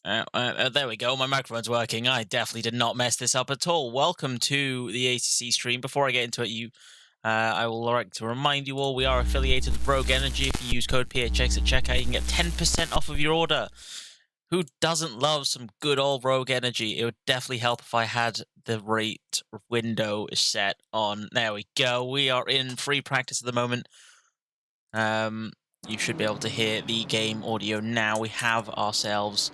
There we go. My microphone's working. I definitely did not mess this up at all. Welcome to the ACC stream. Before I get into it, I will like to remind you all we are affiliated with Rogue Energy. If you use code PHX at checkout, you can get 10% off of your order. Who doesn't love some good old Rogue Energy? It would definitely help if I had the rate window set on. There we go. We are in free practice at the moment. You should be able to hear the game audio now. We have ourselves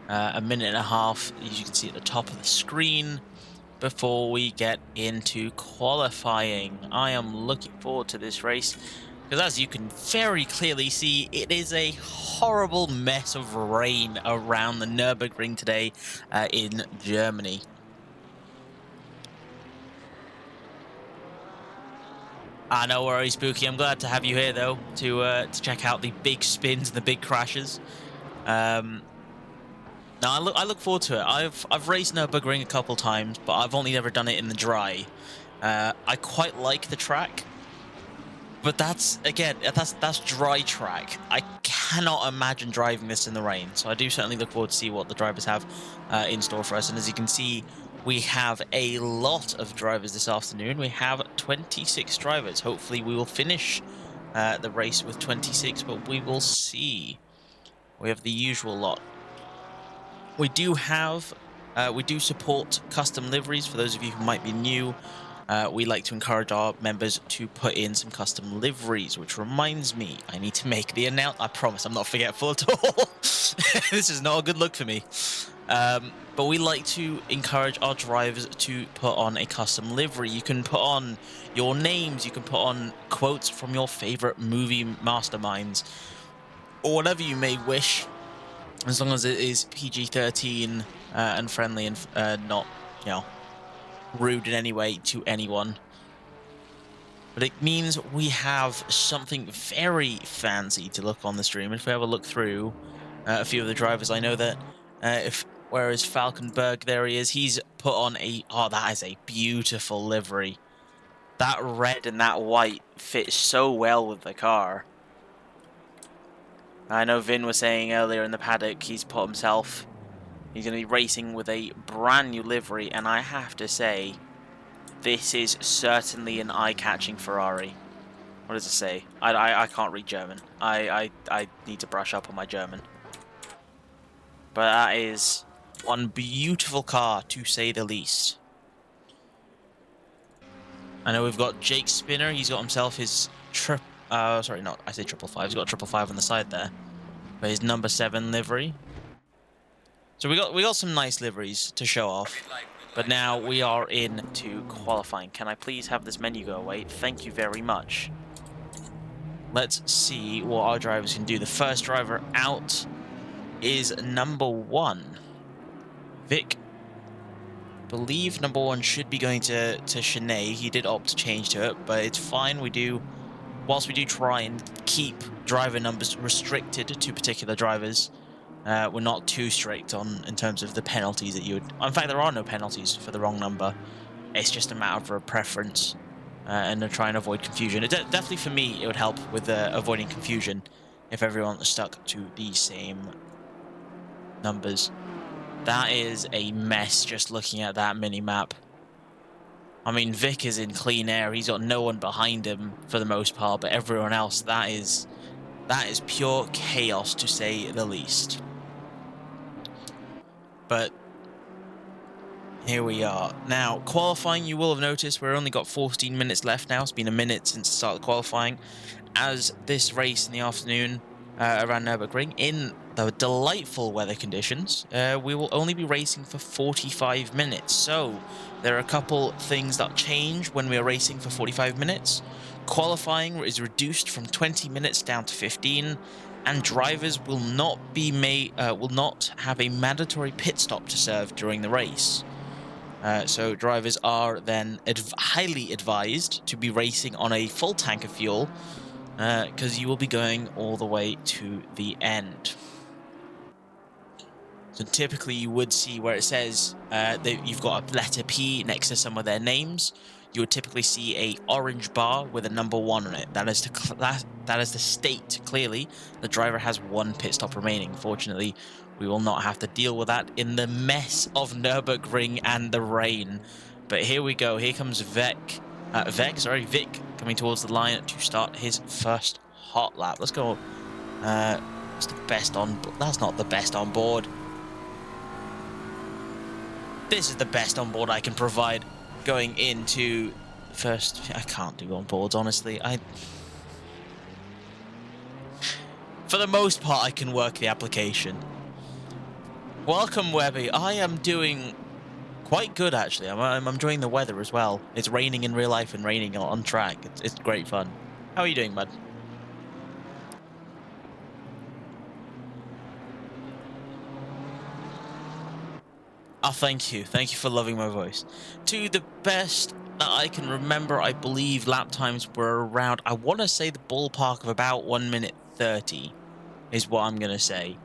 a minute and a half, as you can see at the top of the screen, before we get into qualifying. I am looking forward to this race, because as you can very clearly see, it is a horrible mess of rain around the Nurburgring today in Germany. No worries, Spooky. I'm glad to have you here, though, to check out the big spins and the big crashes. No, I look forward to it. I've raced Nurburgring a couple times, but I've only ever done it in the dry. I quite like the track, but that's dry track. I cannot imagine driving this in the rain. So I do certainly look forward to see what the drivers have in store for us. And as you can see, we have a lot of drivers this afternoon. We have 26 drivers. Hopefully, we will finish the race with 26, but we will see. We have the usual lot. We do support custom liveries. For those of you who might be new, we like to encourage our members to put in some custom liveries, which reminds me, I need to make the announcement. I promise I'm not forgetful at all. This is not a good look for me. But we like to encourage our drivers to put on a custom livery. You can put on your names, you can put on quotes from your favorite movie masterminds, or whatever you may wish, as long as it is PG-13 and friendly and not, rude in any way to anyone. But it means we have something very fancy to look on the stream. If we have a look through a few of the drivers, I know that whereas Falkenberg, there he is, he's put on that is a beautiful livery. That red and that white fit so well with the car. I know Vin was saying earlier in the paddock he's going to be racing with a brand new livery, and I have to say, this is certainly an eye-catching Ferrari. What does it say? I can't read German. I need to brush up on my German. But that is one beautiful car, to say the least. I know we've got Jake Spinner. He's got himself his sorry, not, I say 555. He's got a 555 on the side there. But his number 7 livery. So we got some nice liveries to show off. But now we are into qualifying. Can I please have this menu go away? Thank you very much. Let's see what our drivers can do. The first driver out is number 1. Vic. I believe number 1 should be going to Shanae. He did opt to change to it, but it's fine. Whilst we do try and keep driver numbers restricted to particular drivers, we're not too strict in terms of the penalties that you would. In fact, there are no penalties for the wrong number. It's just a matter of preference, and to try and avoid confusion. Definitely for me, it would help with avoiding confusion if everyone stuck to the same numbers. That is a mess just looking at that mini-map. I mean, Vic is in clean air. He's got no one behind him for the most part, but everyone else, that is pure chaos, to say the least. But here we are. Now, qualifying, you will have noticed we've only got 14 minutes left now. It's been a minute since the start of qualifying. As this race in the afternoon around Nurburgring, in the delightful weather conditions, we will only be racing for 45 minutes. So there are a couple things that change when we are racing for 45 minutes. Qualifying is reduced from 20 minutes down to 15, and drivers will not have a mandatory pit stop to serve during the race. So drivers are then highly advised to be racing on a full tank of fuel, because you will be going all the way to the end. So typically you would see where it says that you've got a letter P next to some of their names. You would typically see a orange bar with a number 1 on it. That is to state clearly the driver has 1 pit stop remaining. Fortunately, we will not have to deal with that in the mess of Nurburgring and the rain. But here we go. Here comes Vic coming towards the line to start his first hot lap. Let's go. It's the best on. That's not the best on board. This is the best on board I can provide going into first. I can't do on boards, honestly. For the most part, I can work the application. Welcome, Webby. I am doing quite good, actually. I'm enjoying the weather as well. It's raining in real life and raining on track. It's great fun. How are you doing, bud? Oh, thank you. Thank you for loving my voice. To the best that I can remember, I believe lap times were around, I want to say the ballpark of about 1 minute 30 is what I'm going to say.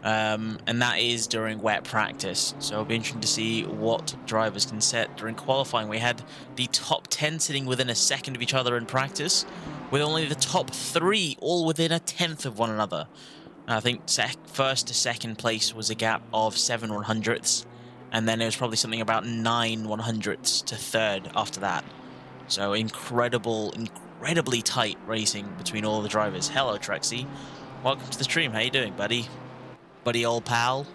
And that is during wet practice. So it'll be interesting to see what drivers can set during qualifying. We had the top 10 sitting within a second of each other in practice, with only the top 3 all within a tenth of one another. I think first to second place was a gap of 7 100ths. And then it was probably something about 9 100ths to third after that. So incredibly tight racing between all the drivers. Hello, Trexie. Welcome to the stream. How you doing, buddy? Buddy old pal.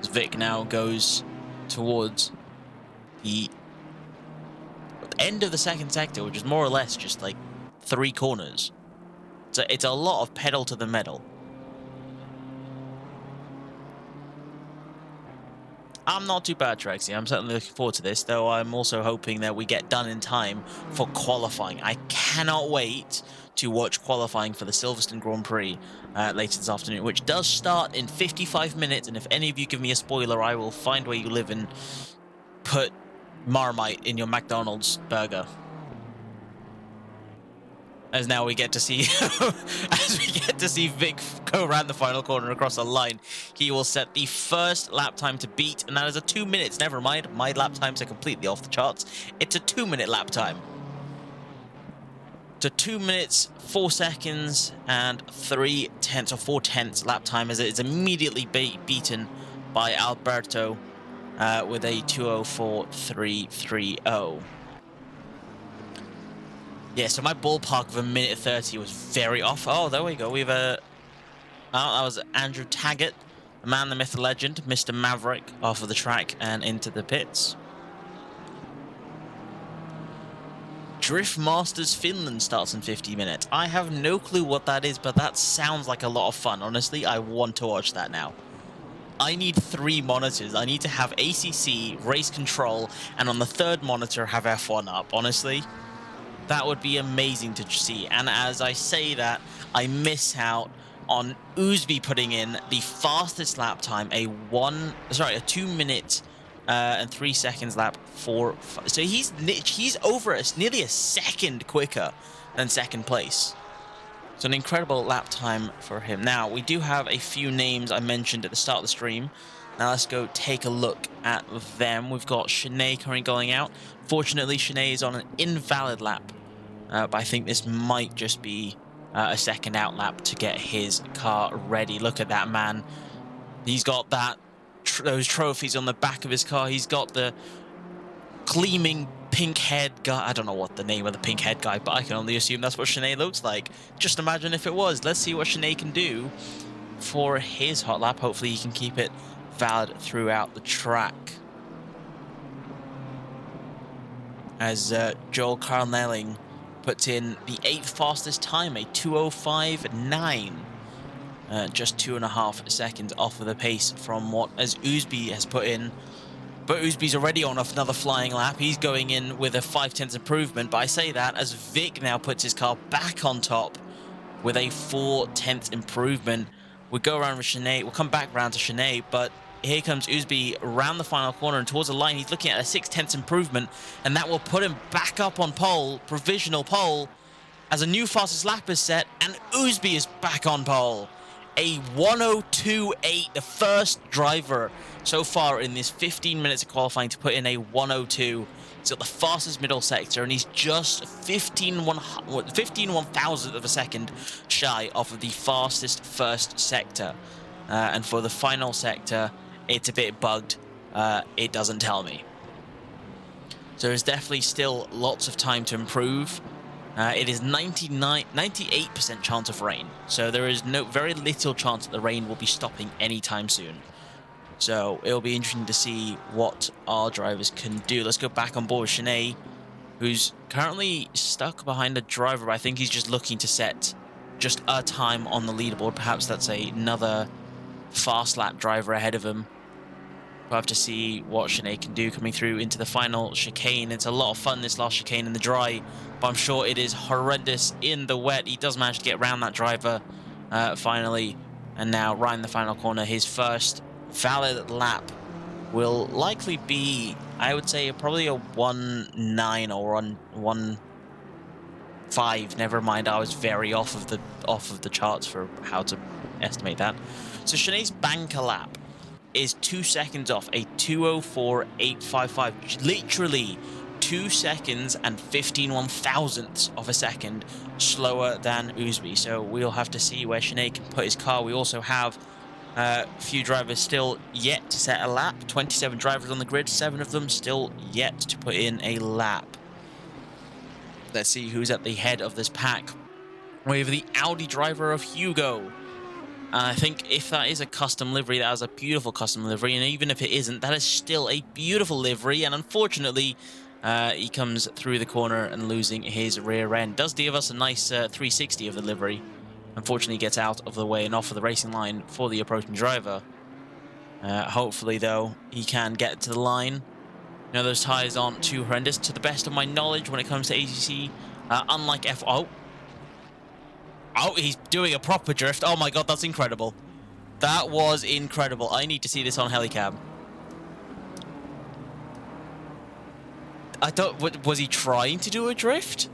As Vic now goes towards the end of the second sector, which is more or less just like 3 corners. So it's a lot of pedal to the metal. I'm not too bad, Trexie. I'm certainly looking forward to this, though I'm also hoping that we get done in time for qualifying. I cannot wait to watch qualifying for the Silverstone Grand Prix later this afternoon, which does start in 55 minutes, and if any of you give me a spoiler, I will find where you live and put Marmite in your McDonald's burger. As now we get to see, Vic go around the final corner across the line. He will set the first lap time to beat, and that is a 2 minutes. Never mind, my lap times are completely off the charts. It's a 2-minute lap time. To 2 minutes, 4 seconds, and 3 tenths or 4 tenths lap time, as it is immediately beaten by Alberto with a 2:04.330. Yeah, so my ballpark of 1 minute 30 was very off. Oh, there we go. We've that was Andrew Taggart, the man, the myth, the legend, Mr. Maverick, off of the track and into the pits. Drift Masters Finland starts in 50 minutes. I have no clue what that is, but that sounds like a lot of fun. Honestly, I want to watch that now. I need 3 monitors. I need to have ACC, race control, and on the 3rd monitor have F1 up, honestly. That would be amazing to see. And as I say that, I miss out on Oosby putting in the fastest lap time, a 2 minute and 3 seconds lap for. So he's over us, nearly a second quicker than second place. So an incredible lap time for him. Now we do have a few names I mentioned at the start of the stream. Now let's go take a look at them. We've got Sinead currently going out. Fortunately, Sinead is on an invalid lap. But I think this might just be a second out lap to get his car ready. Look at that man. He's got those trophies on the back of his car. He's got the gleaming pink head guy. I don't know what the name of the pink head guy, but I can only assume that's what Sinead looks like. Just imagine if it was. Let's see what Sinead can do for his hot lap. Hopefully he can keep it valid throughout the track. As Joel Carnelling puts in the 8th fastest time, a 2:05.9. Just 2.5 seconds off of the pace from what as Oosby has put in. But Oosby's already on another flying lap. He's going in with a 5 tenths improvement. But I say that as Vic now puts his car back on top with a 4 tenths improvement. We go around with Sinead. We'll come back round to Sinead, but here comes Oosby around the final corner and towards the line. He's looking at a 6 tenths improvement, and that will put him back up on pole, provisional pole, as a new fastest lap is set, and Oosby is back on pole. A 1:02.8, the first driver so far in this 15 minutes of qualifying to put in a 1:02. He's got the fastest middle sector, and he's just 15 1,000th of a second shy off of the fastest first sector. And for the final sector, it's a bit bugged. It doesn't tell me. So there's definitely still lots of time to improve. It is 98% chance of rain. So there is very little chance that the rain will be stopping anytime soon. So it'll be interesting to see what our drivers can do. Let's go back on board with Sinead, who's currently stuck behind a driver. But I think he's just looking to set just a time on the leaderboard. Perhaps that's another fast lap driver ahead of him. We'll have to see what Sinead can do coming through into the final chicane. It's a lot of fun, this last chicane in the dry, but I'm sure it is horrendous in the wet. He does manage to get around that driver finally, and now right in the final corner, his first valid lap will likely be, I would say, probably a 1.9 or 1.5. Never mind, I was very off of the charts for how to estimate that. So Sinead's banker lap is 2 seconds off, a 2:04.855, literally 2 seconds and 15/1000ths of a second slower than Ousby. So we'll have to see where Sinead can put his car. We also have a few drivers still yet to set a lap. 27 drivers on the grid, 7 of them still yet to put in a lap. Let's see who's at the head of this pack. We have the Audi driver of Hugo. I think if that is a custom livery, that is a beautiful custom livery, and even if it isn't, that is still a beautiful livery, and unfortunately, he comes through the corner and losing his rear end. Does give us a nice 360 of the livery. Unfortunately, gets out of the way and off of the racing line for the approaching driver. Hopefully, though, he can get to the line. You know, those tyres aren't too horrendous. To the best of my knowledge, when it comes to ACC, unlike F1... Oh, he's doing a proper drift. Oh my god, that's incredible. That was incredible. I need to see this on Helicam. I don't... Was he trying to do a drift?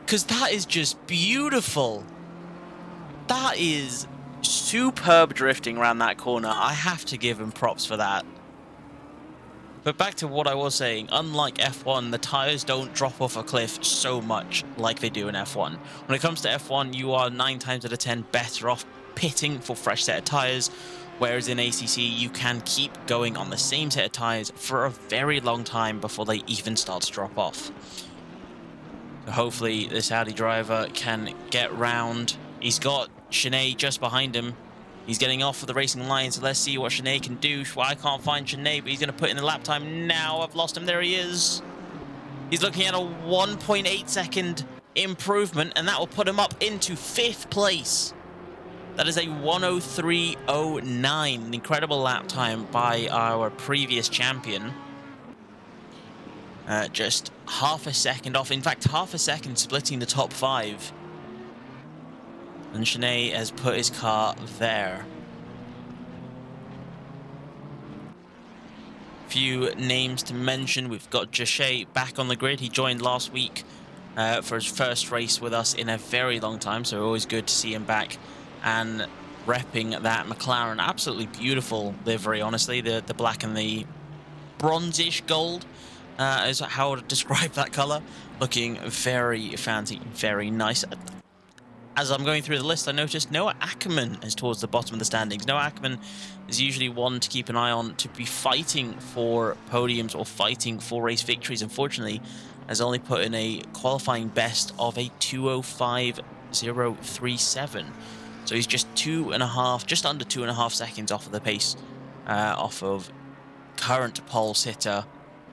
Because that is just beautiful. That is superb drifting around that corner. I have to give him props for that. But back to what I was saying, unlike F1, the tyres don't drop off a cliff so much like they do in F1. When it comes to F1, you are 9 times out of 10 better off pitting for fresh set of tyres, whereas in ACC, you can keep going on the same set of tyres for a very long time before they even start to drop off. So hopefully this Audi driver can get round. He's got Sinead just behind him. He's getting off of the racing line, so let's see what Sinead can do. Well, I can't find Sinead, but he's going to put in the lap time now. I've lost him. There he is. He's looking at a 1.8 second improvement, and that will put him up into 5th place. That is a 1:03.09. An incredible lap time by our previous champion. Just half a second off. In fact, half a second splitting the top 5. And Sinead has put his car there. Few names to mention. We've got Jachet back on the grid. He joined last week for his first race with us in a very long time. So always good to see him back and repping that McLaren. Absolutely beautiful livery, honestly. The black and the bronzish gold is how I would describe that color. Looking very fancy, very nice. As I'm going through the list, I noticed Noah Ackerman is towards the bottom of the standings. Noah Ackerman is usually one to keep an eye on, to be fighting for podiums or fighting for race victories. Unfortunately, has only put in a qualifying best of a 2:05.037. So he's just just under 2.5 seconds off of the pace, off of current pole sitter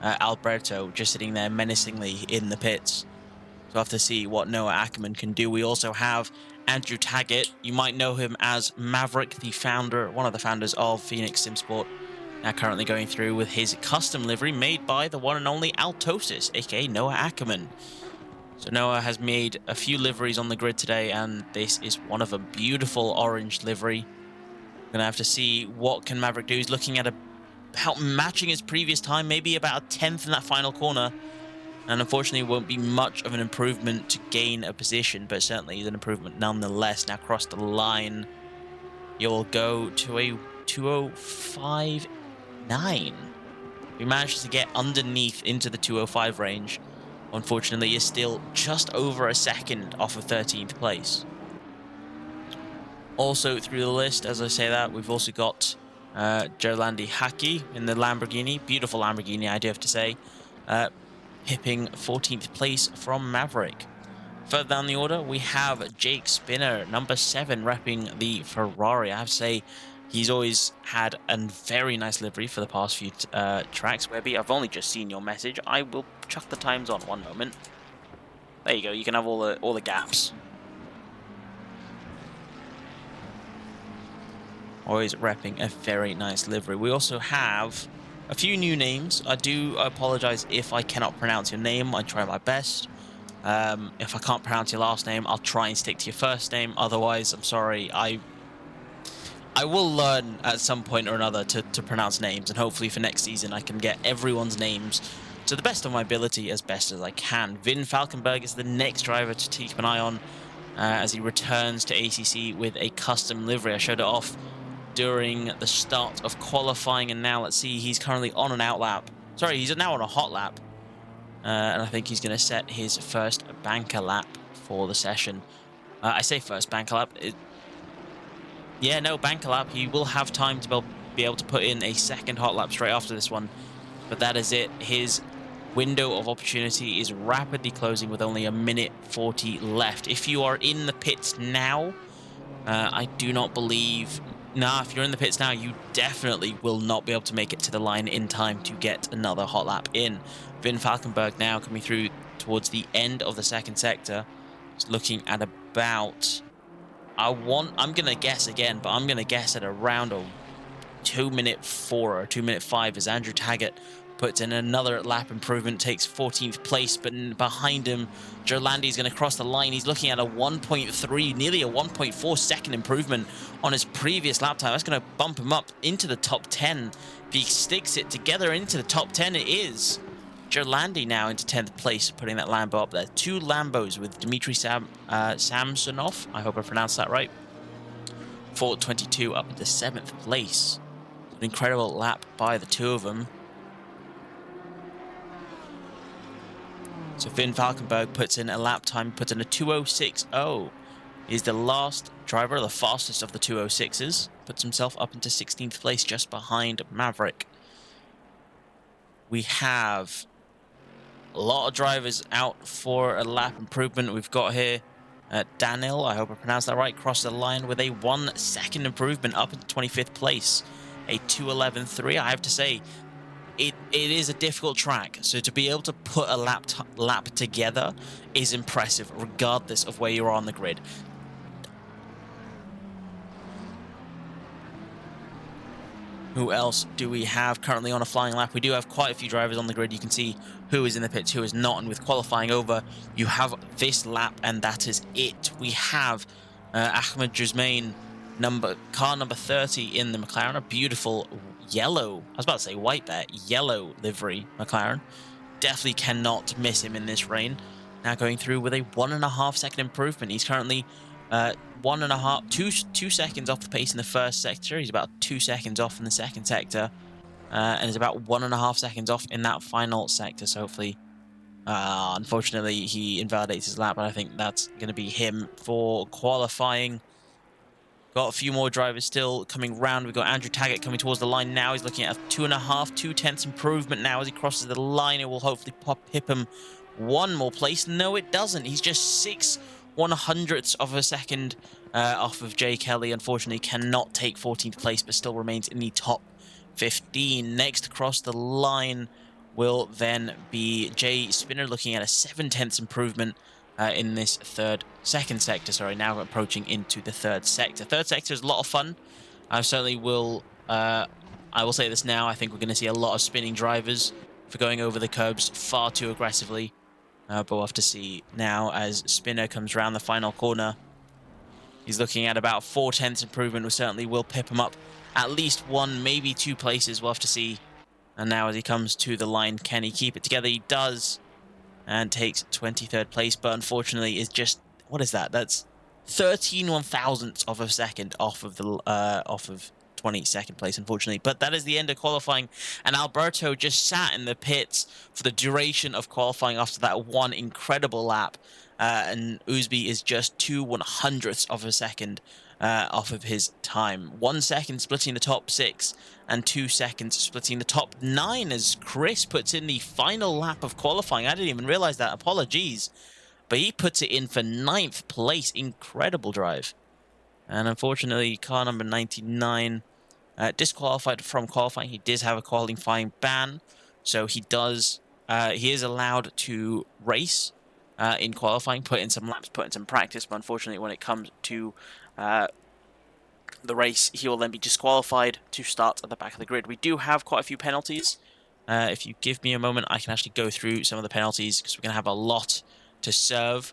Alberto, just sitting there menacingly in the pits. So we'll have to see what Noah Ackerman can do. We also have Andrew Taggart. You might know him as Maverick, the founder, one of the founders of Phoenix Simsport. Now currently going through with his custom livery made by the one and only Altosis, aka Noah Ackerman. So Noah has made a few liveries on the grid today, and this is one of a beautiful orange livery. Gonna have to see what can Maverick do. He's looking at about matching his previous time, maybe about a 10th in that final corner. And unfortunately, it won't be much of an improvement to gain a position, but certainly is an improvement nonetheless. Now across the line, you'll go to a 2:05.9. We managed to get underneath into the 2:05 range. Unfortunately, is still just over a second off of 13th place. Also through the list, as I say that, we've also got Jolandi Haki in the Lamborghini. Beautiful Lamborghini, I do have to say. Pipping 14th place from Maverick. Further down the order, we have Jake Spinner, number 7, repping the Ferrari. I have to say, he's always had a very nice livery for the past few tracks. Webby, I've only just seen your message. I will chuck the times on one moment. There you go. You can have all the gaps. Always repping a very nice livery. We also have a few new names. I do apologize if I cannot pronounce your name. I try my best. If I can't pronounce your last name, I'll try and stick to your first name. Otherwise, I'm sorry. I will learn at some point or another to pronounce names, and hopefully for next season I can get everyone's names to the best of my ability as best as I can. Vin Falkenberg is the next driver to keep an eye on as he returns to ACC with a custom livery. I showed it off during the start of qualifying, and now let's see, he's currently on an out lap. Sorry, he's now on a hot lap. And I think he's going to set his first banker lap for the session. I say first banker lap. Yeah, no, banker lap. He will have time to be able to put in a second hot lap straight after this one. But that is it. His window of opportunity is rapidly closing with only 1:40 left. If you are in the pits now, I do not believe... Nah, if you're in the pits now, you definitely will not be able to make it to the line in time to get another hot lap in. Vin Falkenberg now coming through towards the end of the second sector. Just looking at about... I'm going to guess again, but I'm going to guess at around a 2:04 or 2:05 as Andrew Taggart puts in another lap improvement, takes 14th place, but behind him, Gerlandi is going to cross the line. He's looking at a 1.3, nearly a 1.4 second improvement on his previous lap time. That's going to bump him up into the top 10. If he sticks it together into the top 10, it is Gerlandi now into 10th place, putting that Lambo up there. 2 Lambos with Dmitry Samsonov, I hope I pronounced that right, for 22 up into 7th place. An incredible lap by the two of them. So Vin Falkenberg puts in a lap time, puts in a 2:06.0. He's the last driver, the fastest of the 2:06s. Puts himself up into 16th place, just behind Maverick. We have a lot of drivers out for a lap improvement. We've got here Daniel, I hope I pronounced that right, crossed the line with a 1 second improvement up into 25th place. A 2:11.3. I have to say, it is a difficult track, so to be able to put a lap together is impressive, regardless of where you are on the grid. Who else do we have currently on a flying lap? We do have quite a few drivers on the grid. You can see who is in the pits, who is not, and with qualifying over, you have this lap, and that is it. We have Ahmed Jusmain, car number 30 in the McLaren, a beautiful yellow, I was about to say white there, yellow livery McLaren. Definitely cannot miss him in this rain. Now going through with a 1.5 second improvement. He's currently 2 seconds off the pace in the first sector. He's about 2 seconds off in the second sector, and is about 1.5 seconds off in that final sector. So hopefully, unfortunately, he invalidates his lap, but I think that's going to be him for qualifying. Got a few more drivers still coming round. We've got Andrew Taggart coming towards the line now. He's looking at a 2.5 improvement now as he crosses the line. It will hopefully pip him 1 more place. No, it doesn't. He's just 6/100ths of a second off of Jay Kelly. Unfortunately, cannot take 14th place, but still remains in the top 15. Next across the line will then be Jay Spinner, looking at a 0.7 improvement in this second sector, sorry, now approaching into the third sector. Third sector is a lot of fun. I certainly will, I will say this now, I think we're going to see a lot of spinning drivers for going over the curbs far too aggressively. But we'll have to see now as Spinner comes around the final corner. He's looking at about 0.4 improvement, which certainly will pip him up at least 1, maybe 2 places. We'll have to see. And now as he comes to the line, can he keep it together? He does. And takes 23rd place, but unfortunately is just, what is that? That's 13/1000ths of a second off of 22nd place, unfortunately. But that is the end of qualifying, and Alberto just sat in the pits for the duration of qualifying after that 1 incredible lap. And Uzbi is just 2/100ths of a second off of his time. 1 second splitting the top 6 and 2 seconds splitting the top 9 as Chris puts in the final lap of qualifying. I didn't even realize that. Apologies. But he puts it in for 9th place. Incredible drive. And unfortunately, car number 99 disqualified from qualifying. He does have a qualifying ban, so he is allowed to race in qualifying, put in some laps, put in some practice. But unfortunately, when it comes to the race, he will then be disqualified to start at the back of the grid. We do have quite a few penalties. If you give me a moment, I can actually go through some of the penalties because we're going to have a lot to serve.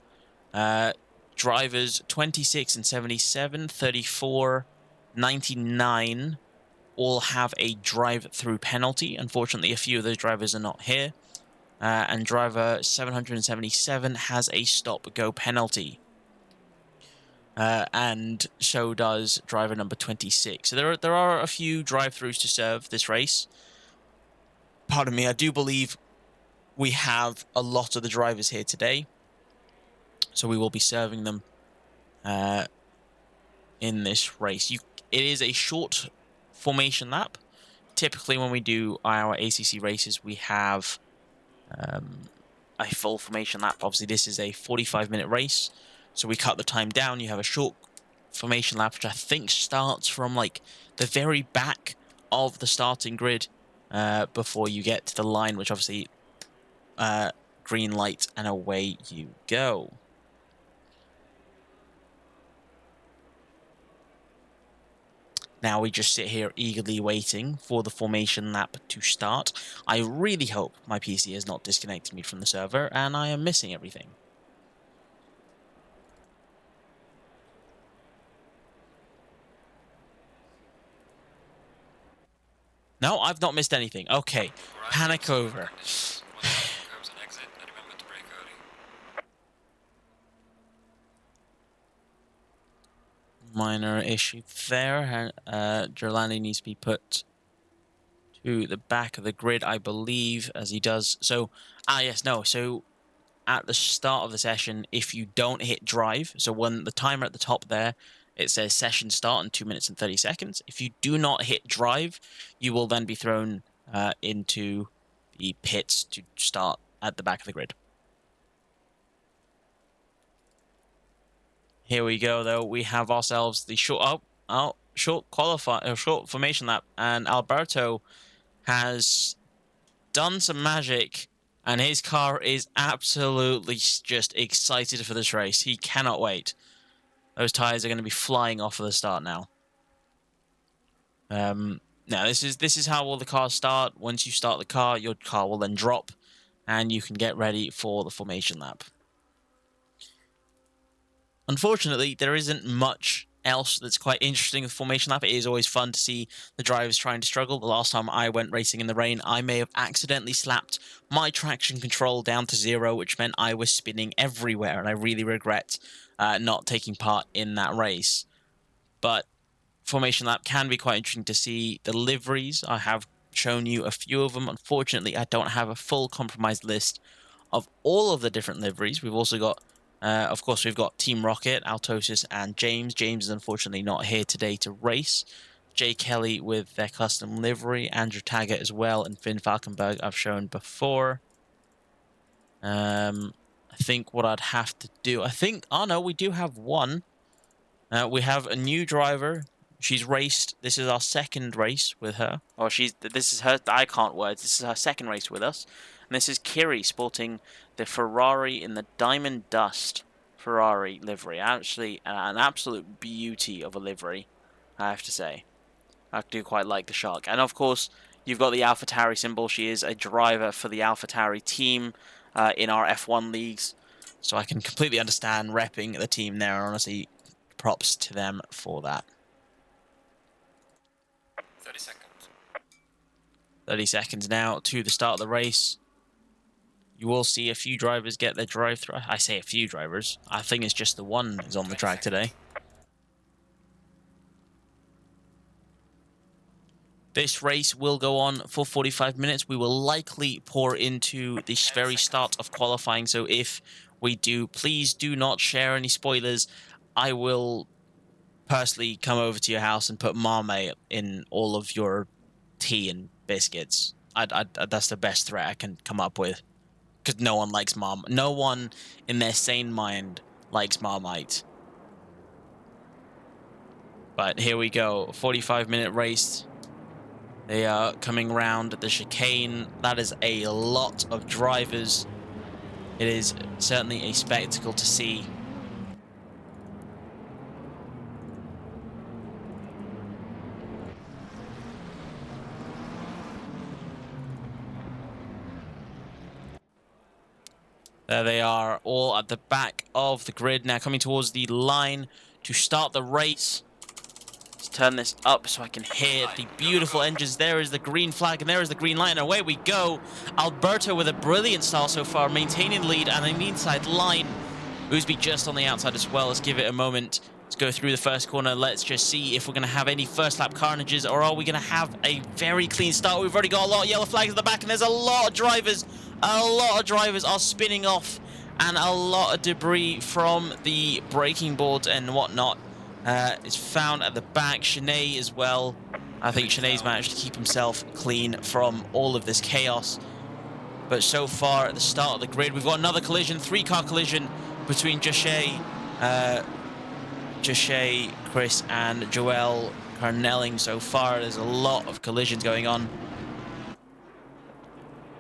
Drivers 26 and 77, 34, 99 all have a drive-through penalty. Unfortunately, a few of those drivers are not here. And driver 777 has a stop-go penalty. And so does driver number 26. So there are a few drive-throughs to serve this race. Pardon me, I do believe we have a lot of the drivers here today. So we will be serving them in this race. It is a short formation lap. Typically, when we do our ACC races, we have a full formation lap. Obviously, this is a 45-minute race, so we cut the time down. You have a short formation lap, which I think starts from like the very back of the starting grid before you get to the line, which obviously green light and away you go. Now we just sit here eagerly waiting for the formation lap to start. I really hope my PC is not disconnecting me from the server and I am missing everything. No, I've not missed anything. Okay, panic over. Minor issue there. Gerlani needs to be put to the back of the grid, I believe, as he does. So, so at the start of the session, if you don't hit drive, so when the timer at the top there, it says session start in 2 minutes and 30 seconds. If you do not hit drive, you will then be thrown into the pits to start at the back of the grid. Here we go, though. We have ourselves the short formation lap, and Alberto has done some magic, and his car is absolutely just excited for this race. He cannot wait. Those tires are going to be flying off of the start now. Now this is how all the cars start. Once you start the car, your car will then drop, and you can get ready for the formation lap. Unfortunately, there isn't much else that's quite interesting with formation lap. It is always fun to see the drivers trying to struggle. The last time I went racing in the rain, I may have accidentally slapped my traction control down to 0, which meant I was spinning everywhere, and I really regret not taking part in that race. But formation lap can be quite interesting to see. The liveries, I have shown you a few of them. Unfortunately, I don't have a full compromised list of all of the different liveries. We've also got of course, we've got Team Rocket, Altosis, and James. James is unfortunately not here today to race. Jay Kelly with their custom livery, Andrew Taggart as well, and Finn Falkenberg I've shown before. I think what I'd have to do... oh no, we do have one. We have a new driver. She's raced... This is our second race with her. Or this is her... I can't words. This is her second race with us. And this is Kiri sporting the Ferrari in the Diamond Dust Ferrari livery. Actually, an absolute beauty of a livery, I have to say. I do quite like the shark. And of course, you've got the AlphaTauri symbol. She is a driver for the AlphaTauri team in our F1 leagues. So I can completely understand repping the team there. And honestly, props to them for that. 30 seconds. 30 seconds now to the start of the race. You will see a few drivers get their drive-through. I say a few drivers. I think it's just the one is on the track today. This race will go on for 45 minutes. We will likely pour into the very start of qualifying. So if we do, please do not share any spoilers. I will personally come over to your house and put Marmite in all of your tea and biscuits. That's the best threat I can come up with. Because no one likes Marmite. No one in their sane mind likes Marmite. But here we go. 45-minute race. They are coming round the chicane. That is a lot of drivers. It is certainly a spectacle to see. There they are, all at the back of the grid. Now coming towards the line to start the race. Let's turn this up so I can hear the beautiful engines. There is the green flag, and there is the green light, and away we go. Alberto with a brilliant start so far, maintaining the lead and an inside line. Oosby just on the outside as well. Let's give it a moment to go through the first corner. Let's just see if we're going to have any first lap carnages, or are we going to have a very clean start. We've already got a lot of yellow flags at the back, and there's a lot of drivers. A lot of drivers are spinning off, and a lot of debris from the braking boards and whatnot is found at the back. Shanae as well. I think Shanae's managed to keep himself clean from all of this chaos. But so far at the start of the grid, we've got another collision, 3-car collision between Jashay, Chris, and Joel Carnelling. So far, there's a lot of collisions going on.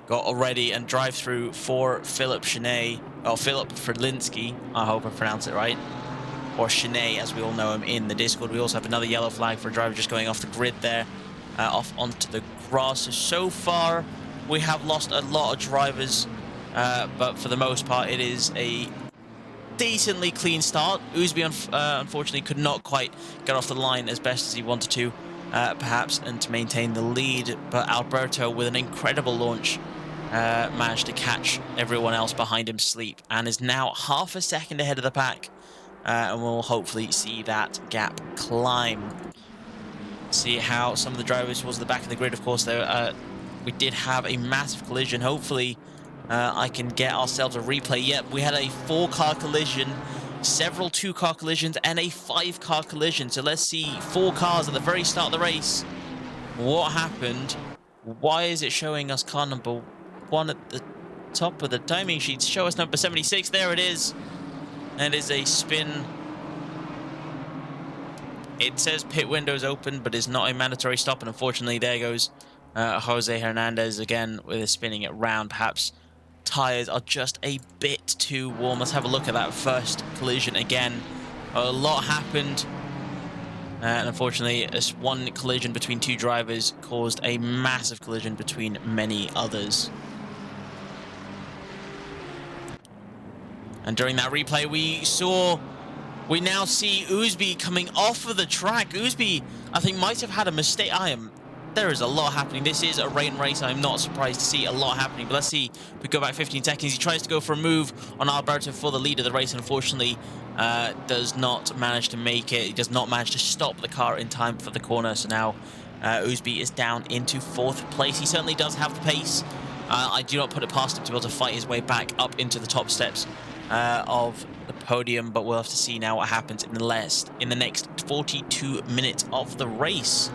Got already and drive through for Philip Shanae, or Philip Fredlinski, I hope I pronounced it right, or Shanae as we all know him in the Discord. We also have another yellow flag for a driver just going off the grid there, off onto the grass. So far we have lost a lot of drivers, but for the most part it is a decently clean start. Oosby unfortunately could not quite get off the line as best as he wanted to, perhaps, and to maintain the lead, but Alberto with an incredible launch managed to catch everyone else behind him sleep and is now half a second ahead of the pack, and we'll hopefully see that gap climb. See how some of the drivers towards the back of the grid, of course, we did have a massive collision. Hopefully I can get ourselves a replay. Yep, we had a 4-car collision, several 2-car collisions, and a 5-car collision. So let's see, 4 cars at the very start of the race. What happened? Why is it showing us car number 1 at the top of the timing sheet? Show us number 76. There it is. And it is a spin. It says pit windows open, but it's not a mandatory stop. And unfortunately, there goes Jose Hernandez again with his spinning it round. Perhaps tires are just a bit too warm. Let's have a look at that first collision again. A lot happened, and unfortunately this one collision between 2 drivers caused a massive collision between many others. And during that replay we now see Oosby coming off of the track. Oosby, I think, might have had a mistake. There is a lot happening. This is a rain race. I'm not surprised to see a lot happening. But let's see. We go back 15 seconds. He tries to go for a move on Alberto for the lead of the race. Unfortunately, does not manage to make it. He does not manage to stop the car in time for the corner. So now Oosby is down into 4th place. He certainly does have the pace. I do not put it past him to be able to fight his way back up into the top steps of the podium. But we'll have to see now what happens in the next 42 minutes of the race,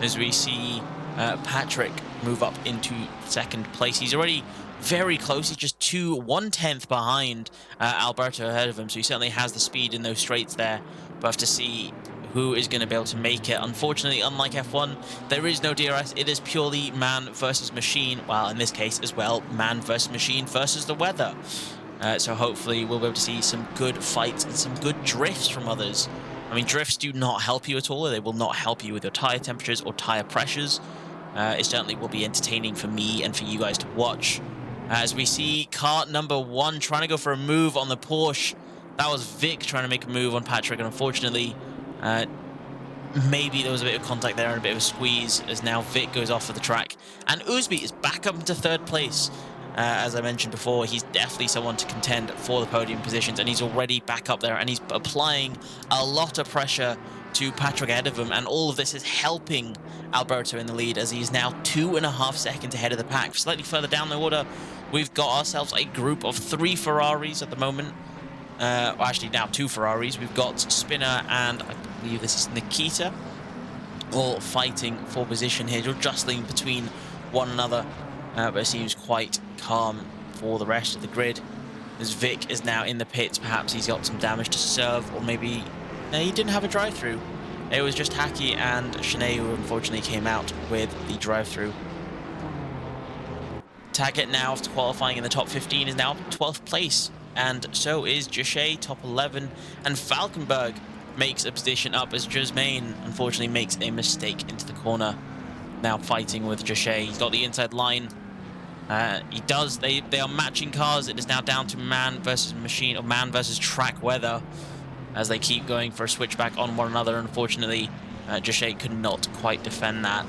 as we see Patrick move up into 2nd place. He's already very close. He's just 1/10 behind Alberto ahead of him, so he certainly has the speed in those straights there. We'll have to see who is going to be able to make it. Unfortunately, unlike F1, there is no DRS. It is purely man versus machine. Well, in this case as well, man versus machine versus the weather. So hopefully we'll be able to see some good fights and some good drifts from others. I mean, drifts do not help you at all. They will not help you with your tire temperatures or tire pressures. It certainly will be entertaining for me and for you guys to watch. As we see car number 1 trying to go for a move on the Porsche. That was Vic trying to make a move on Patrick, and unfortunately, maybe there was a bit of contact there and a bit of a squeeze, as now Vic goes off of the track. And Oosby is back up into 3rd place. As I mentioned before, he's definitely someone to contend for the podium positions, and he's already back up there, and he's applying a lot of pressure to Patrick ahead of him, and all of this is helping Alberto in the lead, as he's now 2.5 seconds ahead of the pack. Slightly further down the order, we've got ourselves a group of 3 Ferraris at the moment. Well, actually now 2 Ferraris. We've got Spinner and believe this is Nikita, all fighting for position here. You're jostling between one another, but it seems quite calm for the rest of the grid. As Vic is now in the pits, perhaps he's got some damage to serve, or maybe he didn't have a drive-through. It was just Haki and Shanae who unfortunately came out with the drive-through. Taggart now, after qualifying in the top 15, is now 12th place, and so is Jushay, top 11, and Falkenberg makes a position up as Jasmine unfortunately makes a mistake into the corner. Now fighting with Jushay. He's got the inside line. He does. They are matching cars. It is now down to man versus machine, or man versus track weather, as they keep going for a switchback on one another. Unfortunately, Jushay could not quite defend that.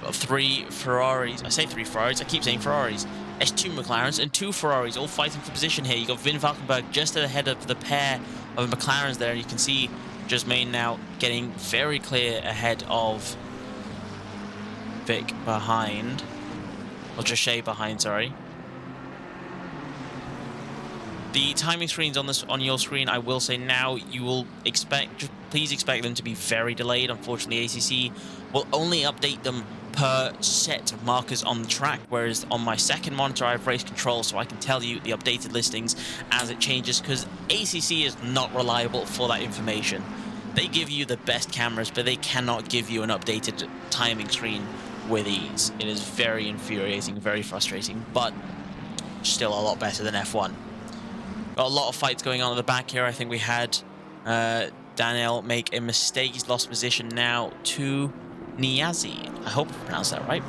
Got 3 Ferraris. I say 3 Ferraris. I keep saying Ferraris. It's 2 McLarens and 2 Ferraris all fighting for position here. You got Vin Valkenburg just ahead of the pair of McLarens there. You can see Jasmine now getting very clear ahead of Vic behind, or Jushay behind, sorry. The timing screens on your screen, I will say now, you will please expect them to be very delayed. Unfortunately, ACC will only update them per set of markers on the track, whereas on my second monitor I have race control, so I can tell you the updated listings as it changes, because ACC is not reliable for that information. They give you the best cameras, but they cannot give you an updated timing screen with ease. It is very infuriating, very frustrating, but still a lot better than F1. Got a lot of fights going on at the back here. I think we had Daniel make a mistake. He's lost position now to Niazi. I hope I pronounced that right.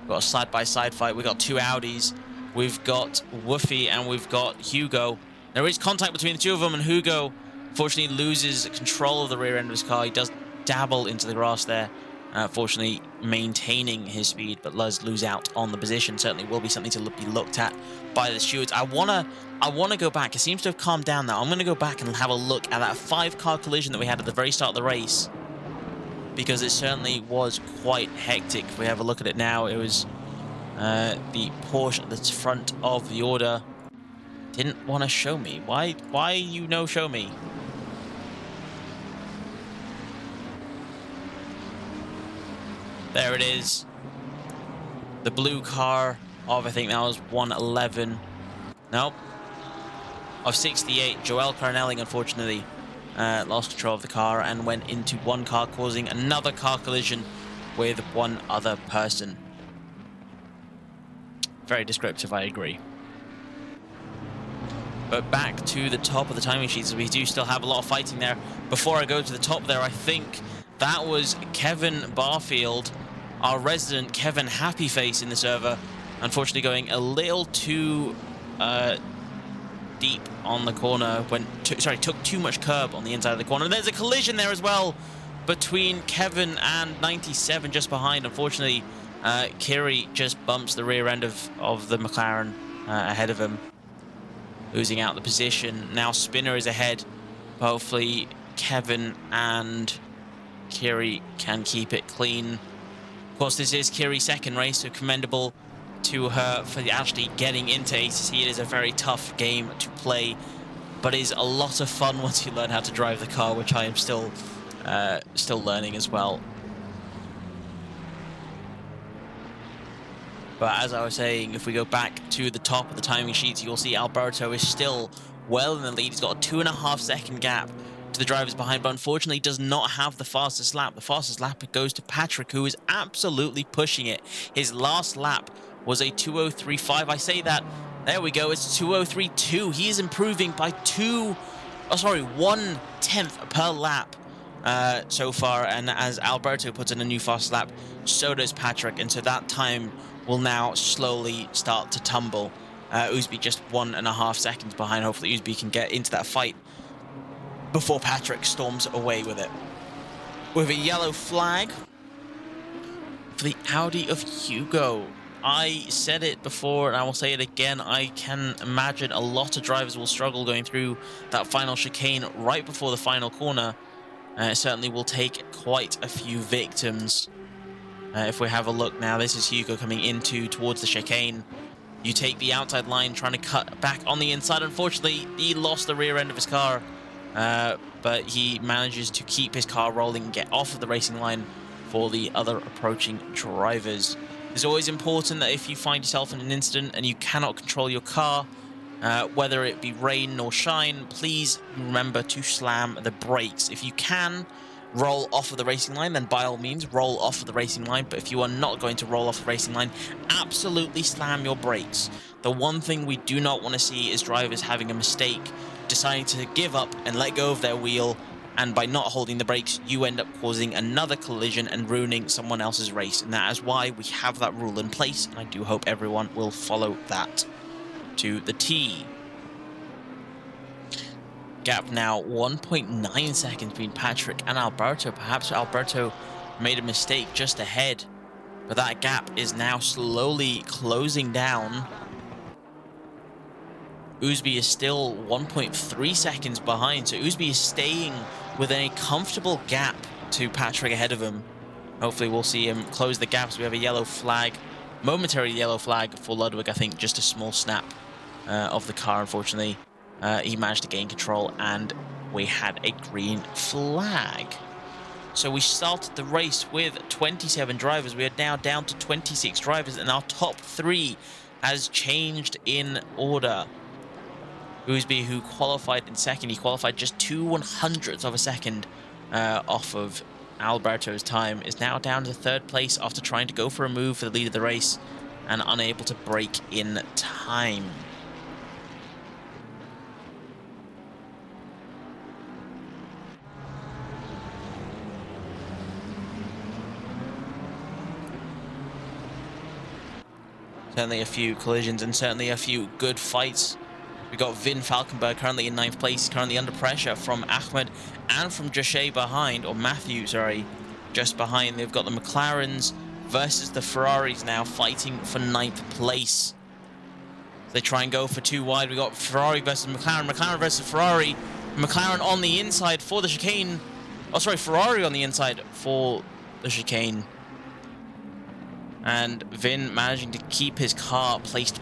Got a side-by-side fight. We've got 2 Audis. We've got Woofy and we've got Hugo. There is contact between the 2 of them, and Hugo unfortunately loses control of the rear end of his car. He does dabble into the grass there. Fortunately, maintaining his speed, but does lose out on the position. Certainly will be something to be looked at by the stewards. I wanna go back. It seems to have calmed down now. I'm gonna go back and have a look at that 5-car collision that we had at the very start of the race, because it certainly was quite hectic. If we have a look at it now, it was the Porsche at the front of the order. Didn't want to show me. Why you no show me? There it is. The blue car of, I think that was 111. Nope. Of 68. Joel Carnelling, unfortunately, lost control of the car and went into one car, causing another car collision with one other person. Very descriptive, I agree. But back to the top of the timing sheets, we do still have a lot of fighting there. Before I go to the top there, I think that was Kevin Barfield, our resident Kevin Happy Face in the server, unfortunately going a little too deep on the corner, took too much curb on the inside of the corner. And there's a collision there as well between Kevin and 97 just behind. Unfortunately, Kiri just bumps the rear end of the McLaren ahead of him, losing out the position. Now Spinner is ahead. Hopefully Kevin and Kiri can keep it clean. Of course, this is Kiri's second race, so commendable to her for actually getting into ACC. It is a very tough game to play, but it is a lot of fun once you learn how to drive the car, which I am still learning as well. But as I was saying, if we go back to the top of the timing sheets, you'll see Alberto is still well in the lead. He's got a 2.5-second gap to the drivers behind, but unfortunately does not have the fastest lap. The fastest lap goes to Patrick, who is absolutely pushing it. His last lap was a 2:03.5. I say that, there we go, it's 2:03.2. He is improving by 1/10 per lap so far, and as Alberto puts in a new fast lap, so does Patrick, and so that time will now slowly start to tumble. Usby just 1.5 seconds behind. Hopefully Usby can get into that fight before Patrick storms away with it. With a yellow flag for the Audi of Hugo. I said it before and I will say it again. I can imagine a lot of drivers will struggle going through that final chicane right before the final corner. It certainly will take quite a few victims. If we have a look now, this is Hugo coming towards the chicane. You take the outside line, trying to cut back on the inside. Unfortunately, he lost the rear end of his car, but he manages to keep his car rolling and get off of the racing line for the other approaching drivers. It's always important that if you find yourself in an incident and you cannot control your car, whether it be rain or shine, please remember to slam the brakes. If you can roll off of the racing line, then by all means roll off of the racing line. But if you are not going to roll off the racing line, absolutely slam your brakes. The one thing we do not want to see is drivers having a mistake, deciding to give up and let go of their wheel, and by not holding the brakes, you end up causing another collision and ruining someone else's race. And that is why we have that rule in place, and I do hope everyone will follow that to the T. Gap now 1.9 seconds between Patrick and Alberto. Perhaps Alberto made a mistake just ahead, but that gap is now slowly closing down. Ousby is still 1.3 seconds behind, so Ousby is staying within a comfortable gap to Patrick ahead of him. Hopefully we'll see him close the gap. So we have a yellow flag, momentary yellow flag for Ludwig. I think just a small snap of the car, unfortunately. He managed to gain control, and we had a green flag. So we started the race with 27 drivers. We are now down to 26 drivers, and our top 3 has changed in order. Ousby, who qualified in second, he qualified just 2/100ths of a second off of Alberto's time, is now down to 3rd place after trying to go for a move for the lead of the race and unable to break in time. Certainly a few collisions and certainly a few good fights. We got Vin Falkenberg currently in 9th place, currently under pressure from Ahmed and from Joshe behind, or Matthew, sorry, just behind. They've got the McLarens versus the Ferraris now fighting for 9th place. They try and go for 2 wide. We got Ferrari versus McLaren, McLaren versus Ferrari, McLaren on the inside for the chicane. Oh, sorry, Ferrari on the inside for the chicane. And Vin managing to keep his car placed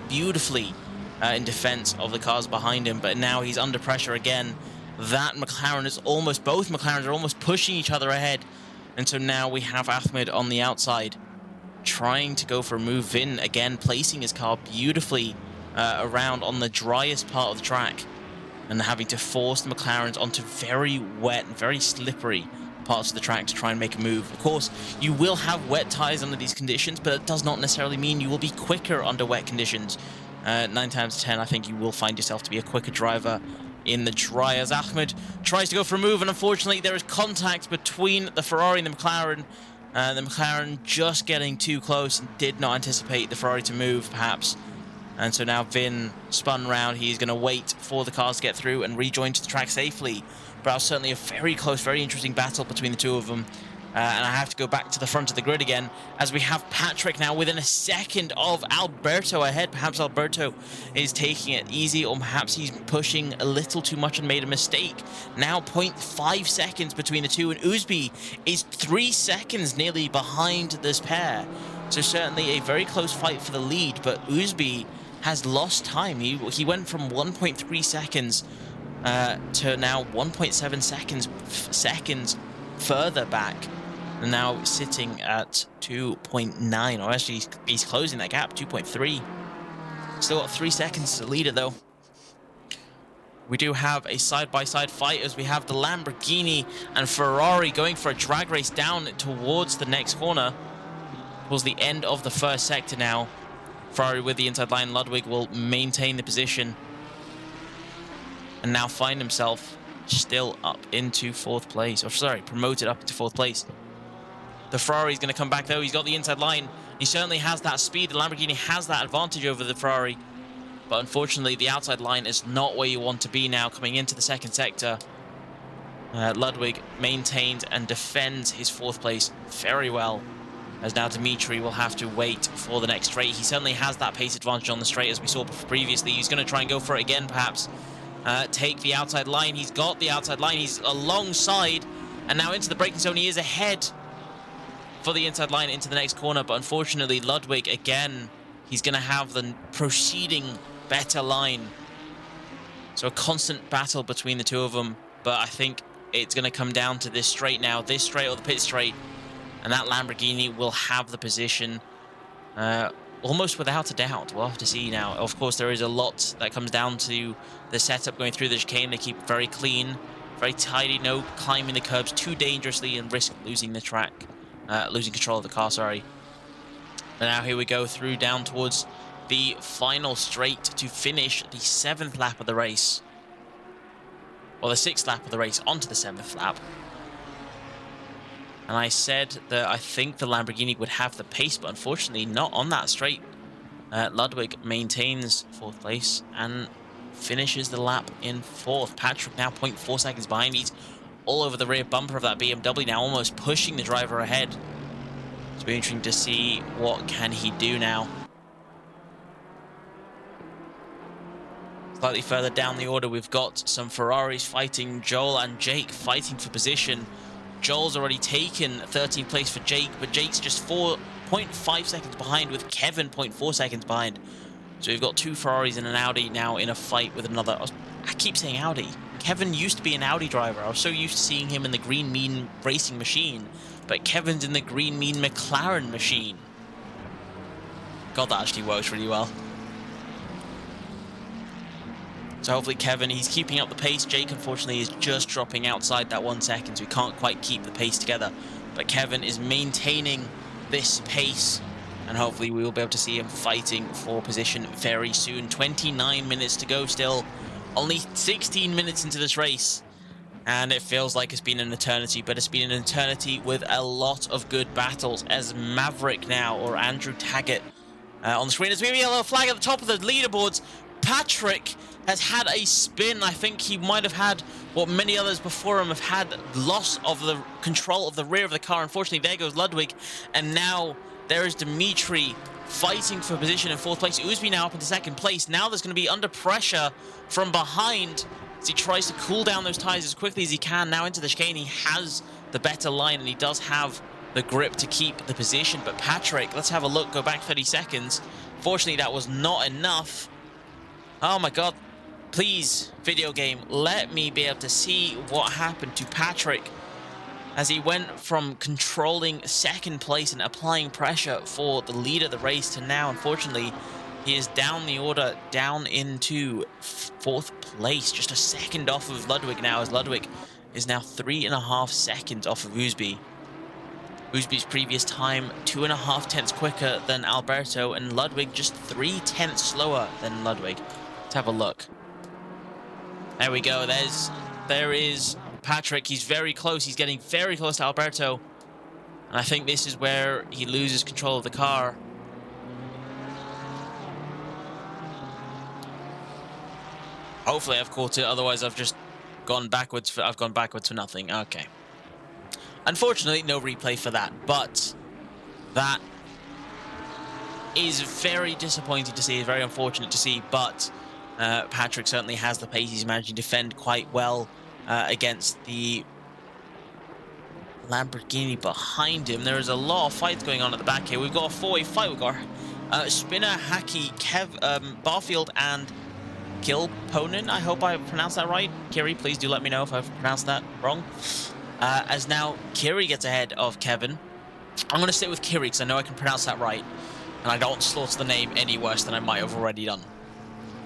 beautifully in defense of the cars behind him, but now he's under pressure again. That McLaren is almost, both McLarens are almost pushing each other ahead, and so now we have Ahmed on the outside trying to go for a move. Vin again placing his car beautifully around on the driest part of the track and having to force the McLarens onto very wet and very slippery parts of the track to try and make a move. Of course, you will have wet tires under these conditions, but it does not necessarily mean you will be quicker under wet conditions. 9 times out of 10, I think you will find yourself to be a quicker driver in the dry, as Ahmed tries to go for a move, and unfortunately there is contact between the Ferrari and the McLaren. The McLaren just getting too close and did not anticipate the Ferrari to move, perhaps. And so now Vin spun round. He's going to wait for the cars to get through and rejoin to the track safely. But it was certainly a very close, very interesting battle between the two of them. And I have to go back to the front of the grid again, as we have Patrick now within a second of Alberto ahead. Perhaps Alberto is taking it easy, or perhaps he's pushing a little too much and made a mistake. Now 0.5 seconds between the two, and Ousby is 3 seconds nearly behind this pair. So certainly a very close fight for the lead, but Ousby has lost time. He went from 1.3 seconds to now 1.7 seconds further back. And now sitting at 2.9, or actually he's closing that gap, 2.3. Still got 3 seconds to lead it though. We do have a side-by-side fight, as we have the Lamborghini and Ferrari going for a drag race down towards the next corner. Towards the end of the first sector now. Ferrari with the inside line. Ludwig will maintain the position and now find himself still up into 4th place. Or sorry, promoted up into 4th place. The Ferrari is going to come back though. He's got the inside line. He certainly has that speed. The Lamborghini has that advantage over the Ferrari. But unfortunately, the outside line is not where you want to be now coming into the 2nd sector. Ludwig maintains and defends his 4th place very well, as now Dimitri will have to wait for the next straight. He certainly has that pace advantage on the straight, as we saw previously. He's going to try and go for it again, perhaps. Take the outside line. He's got the outside line. He's alongside, and now into the braking zone. He is ahead for the inside line into the next corner, but unfortunately Ludwig again he's going to have the proceeding better line. So a constant battle between the two of them. But I think it's going to come down to this straight now. This straight or the pit straight. And that Lamborghini will have the position almost without a doubt. We'll have to see now. Of course, there is a lot that comes down to the setup going through the chicane. They keep very clean, very tidy, no climbing the curbs too dangerously and risk losing the track, losing control of the car, sorry. And now here we go through down towards the final straight to finish the 7th lap of the race. Or the 6th lap of the race onto the 7th lap. And I said that I think the Lamborghini would have the pace, but unfortunately not on that straight. Ludwig maintains 4th place and finishes the lap in 4th. Patrick now 0.4 seconds behind. He's all over the rear bumper of that BMW now, almost pushing the driver ahead. It's be interesting to see what can he do now. Slightly further down the order, we've got some Ferraris fighting. Joel and Jake fighting for position. Joel's already taken 13th place for Jake, but Jake's just 4.5 seconds behind, with Kevin 0.4 seconds behind. So we've got 2 Ferraris and an Audi now in a fight with another. I keep saying Audi. Kevin used to be an Audi driver. I was so used to seeing him in the Green Mean racing machine, but Kevin's in the Green Mean McLaren machine. God, that actually works really well. So hopefully Kevin, he's keeping up the pace. Jake, unfortunately, is just dropping outside that 1 second, so we can't quite keep the pace together. But Kevin is maintaining this pace, and hopefully we will be able to see him fighting for position very soon. 29 minutes to go still. Only 16 minutes into this race, and it feels like it's been an eternity, but it's been an eternity with a lot of good battles. As Maverick now, or Andrew Taggart, on the screen. There's going to be a little flag at the top of the leaderboards. Patrick has had a spin. I think he might have had what many others before him have had, loss of the control of the rear of the car. Unfortunately, there goes Ludwig. And now there is Dimitri fighting for position in 4th place. Uzbi now up into 2nd place. Now there's going to be under pressure from behind as he tries to cool down those tires as quickly as he can. Now into the chicane, he has the better line and he does have the grip to keep the position. But Patrick, let's have a look, go back 30 seconds. Fortunately, that was not enough. Oh my God. Please, video game, let me be able to see what happened to Patrick as he went from controlling 2nd place and applying pressure for the lead of the race to now, unfortunately, he is down the order, down into 4th place, just a second off of Ludwig now, as Ludwig is now 3.5 seconds off of Uzbi. Uzbi's previous time 2.5 tenths quicker than Alberto, and Ludwig just 3 tenths slower than Ludwig. Let's have a look. There we go. There is Patrick. He's very close. He's getting very close to Alberto. And I think this is where he loses control of the car. Hopefully I've caught it. Otherwise I've just gone backwards. I've gone backwards for nothing. Okay. Unfortunately, no replay for that. But that is very disappointing to see. It's very unfortunate to see. But Patrick certainly has the pace. He's managing to defend quite well against the Lamborghini behind him. There is a lot of fights going on at the back here. We've got a 4-way fight. We've got Spinner, Hacky, Barfield, and Kilponen. I hope I pronounced that right. Kiri, please do let me know if I've pronounced that wrong. As now Kiri gets ahead of Kevin. I'm going to stick with Kiri because I know I can pronounce that right. And I don't slaughter the name any worse than I might have already done.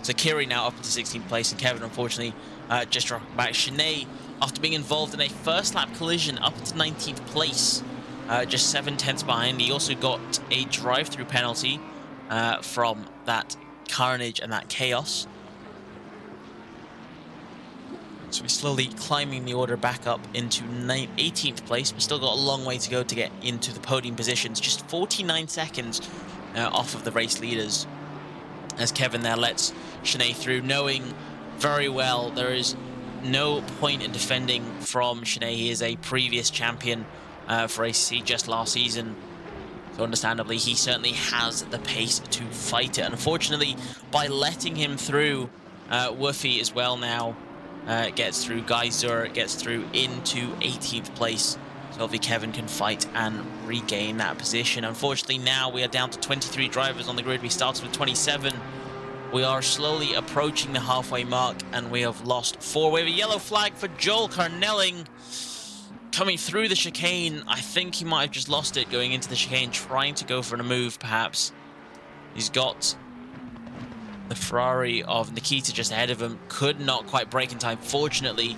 So Kiri now up into 16th place, and Kevin, unfortunately, just dropping back. Shanae, after being involved in a first lap collision, up into 19th place, just 7 tenths behind. He also got a drive-through penalty from that carnage and that chaos. So we're slowly climbing the order back up into 18th place. We've still got a long way to go to get into the podium positions. Just 49 seconds off of the race leaders, as Kevin there lets Shanae through, knowing very well there is no point in defending from Shanae. He is a previous champion for ACC just last season. So understandably, he certainly has the pace to fight it. Unfortunately, by letting him through, Woofy as well now gets through. Geyser gets through into 18th place. So hopefully Kevin can fight and regain that position. Unfortunately, now we are down to 23 drivers on the grid. We started with 27. We are slowly approaching the halfway mark, and we have lost 4. We have a yellow flag for Joel Carnelling coming through the chicane. I think he might have just lost it going into the chicane, trying to go for a move, perhaps. He's got the Ferrari of Nikita just ahead of him. Could not quite break in time, fortunately.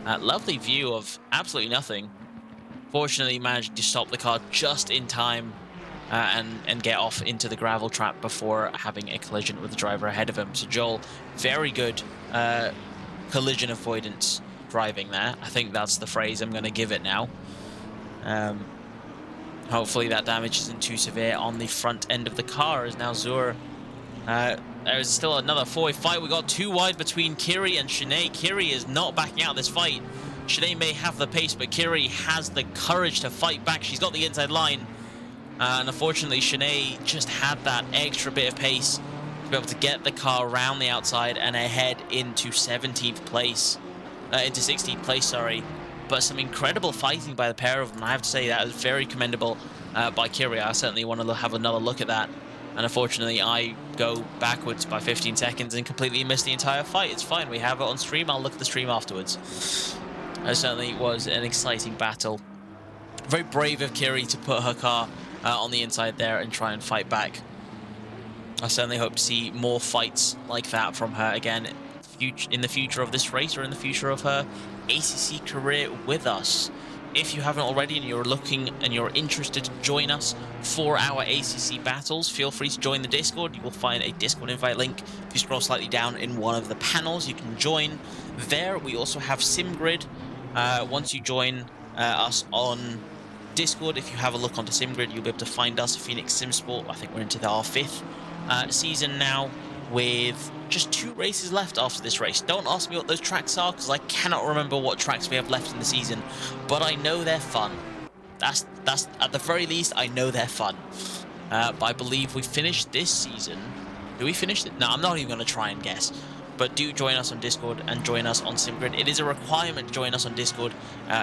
Lovely view of absolutely nothing. Fortunately, managed to stop the car just in time and get off into the gravel trap before having a collision with the driver ahead of him. So Joel, very good collision avoidance driving there. I think that's the phrase I'm going to give it now. Hopefully that damage isn't too severe on the front end of the car, as now Zur... there's still another 4-way fight. We got 2 wide between Kiri and Sinead. Kiri is not backing out of this fight. Sinead may have the pace, but Kiri has the courage to fight back. She's got the inside line. And unfortunately, Sinead just had that extra bit of pace to be able to get the car around the outside and ahead into 17th place. Into 16th place, sorry. But some incredible fighting by the pair of them. I have to say that was very commendable by Kiri. I certainly want to have another look at that. And unfortunately, I go backwards by 15 seconds and completely miss the entire fight. It's fine. We have it on stream. I'll look at the stream afterwards. It certainly was an exciting battle. Very brave of Kiri to put her car on the inside there and try and fight back. I certainly hope to see more fights like that from her again in the future of this race or in the future of her ACC career with us. If you haven't already and you're looking and you're interested to join us for our ACC battles, feel free to join the Discord. You will find a Discord invite link. If you scroll slightly down in one of the panels, you can join there. We also have SimGrid. Once you join us on Discord, if you have a look onto SimGrid, you'll be able to find us, Phoenix SimSport. I think we're into our 5th season now, with just 2 races left after this race. Don't ask me what those tracks are, because I cannot remember what tracks we have left in the season, but I know they're fun. That's at the very least, I know they're fun. But I believe we finished this season. Do we finish it? No, I'm not even going to try and guess. But do join us on Discord and join us on SimGrid. It is a requirement to join us on Discord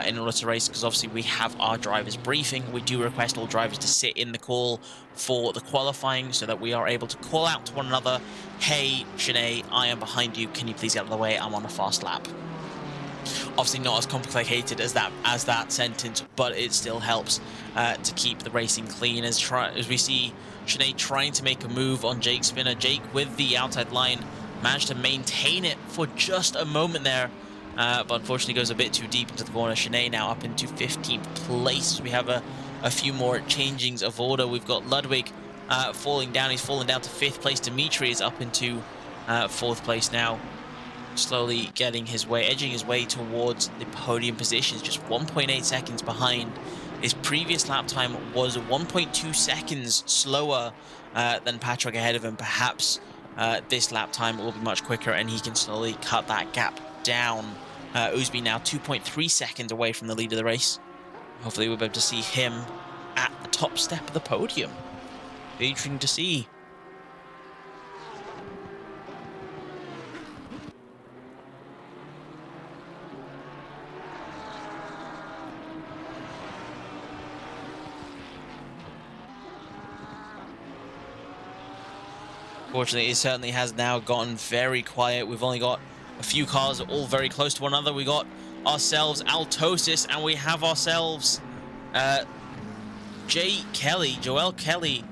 in order to race, because obviously we have our drivers briefing. We do request all drivers to sit in the call for the qualifying so that we are able to call out to one another. Hey, Sinead, I am behind you. Can you please get out of the way? I'm on a fast lap. Obviously not as complicated as that sentence, but it still helps to keep the racing clean. As we see Sinead trying to make a move on Jake Spinner. Jake with the outside line managed to maintain it for just a moment there, but unfortunately goes a bit too deep into the corner. Sinead now up into 15th place. We have a few more changings of order. We've got Ludwig falling down. He's fallen down to 5th place. Dimitri is up into 4th place now, slowly getting his way, edging his way towards the podium positions, just 1.8 seconds behind. His previous lap time was 1.2 seconds slower than Patrick ahead of him. Perhaps this lap time will be much quicker and he can slowly cut that gap down. Oosby now 2.3 seconds away from the lead of the race. Hopefully we'll be able to see him at the top step of the podium. Be interesting to see. Unfortunately, it certainly has now gotten very quiet. We've only got a few cars all very close to one another. We got ourselves Altosis, and we have ourselves Joel Kelly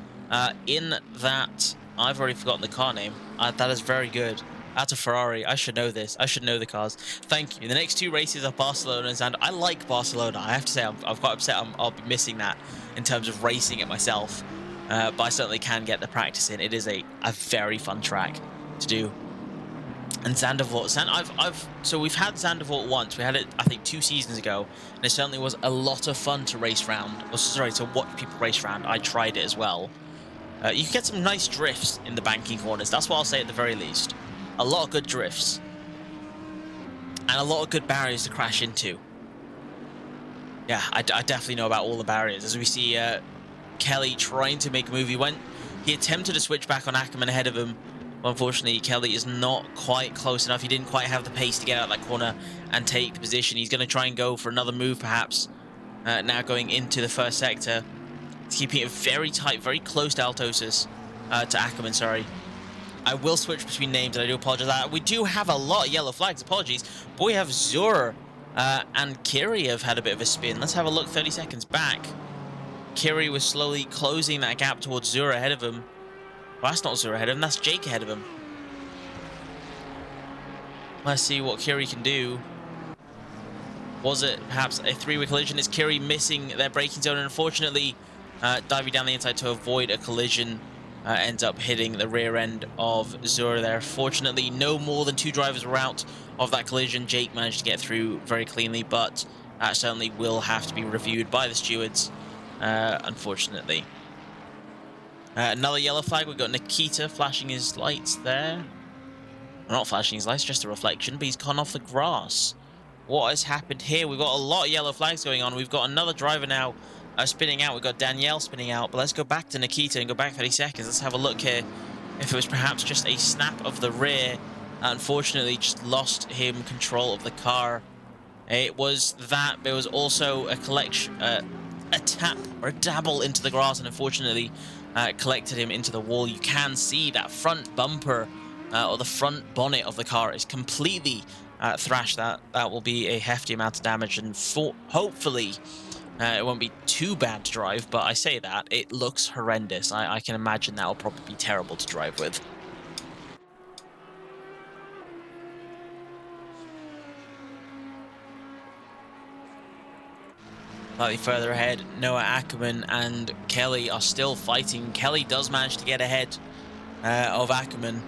in that. I've already forgotten the car name. That is very good. That's a Ferrari. I should know this. I should know the cars. Thank you. The next 2 races are Barcelona and Zandvoort. I like Barcelona. I have to say, I'm quite upset I'll be missing that in terms of racing it myself. But I certainly can get the practice in. It is a very fun track to do. And Zandvoort, so we've had Zandvoort once. We had it, I think, 2 seasons ago, and it certainly was a lot of fun to race round. Or sorry, to watch people race round. I tried it as well. You can get some nice drifts in the banking corners. That's what I'll say at the very least. A lot of good drifts, and a lot of good barriers to crash into. Yeah, I definitely know about all the barriers. As we see Kelly trying to make a move. He attempted to switch back on Ackerman ahead of him. Unfortunately, Kelly is not quite close enough. He didn't quite have the pace to get out of that corner and take the position. He's going to try and go for another move, perhaps. now going into the first sector. He's keeping it very tight, very close to Altosis, to Ackerman, sorry. I will switch between names, and I do apologize. We do have a lot of yellow flags, apologies. But we have Zur and Kiri have had a bit of a spin. Let's have a look 30 seconds back. Kiri was slowly closing that gap towards Zur ahead of him. Well, that's not Zur ahead of him, that's Jake ahead of him. Let's see what Kiri can do. Was it perhaps a three-way collision? Is Kiri missing their braking zone? And unfortunately, diving down the inside to avoid a collision, ends up hitting the rear end of Zur there. Fortunately, no more than 2 drivers were out of that collision. Jake managed to get through very cleanly, but that certainly will have to be reviewed by the stewards, unfortunately. Another yellow flag. We've got Nikita flashing his lights there. Not flashing his lights, just a reflection, but he's gone off the grass. What has happened here? We've got a lot of yellow flags going on. We've got another driver now spinning out. We've got Danielle spinning out, but let's go back to Nikita and go back 30 seconds. Let's have a look here. If it was perhaps just a snap of the rear, unfortunately just lost him control of the car. It was that. There was also a collection, a tap or a dabble into the grass, and unfortunately collected him into the wall. You can see that front bumper or the front bonnet of the car is completely thrashed. That will be a hefty amount of damage, and hopefully it won't be too bad to drive, but I say that it looks horrendous. I can imagine that will probably be terrible to drive with. Slightly further ahead, Noah Ackerman and Kelly are still fighting. Kelly does manage to get ahead of Ackerman.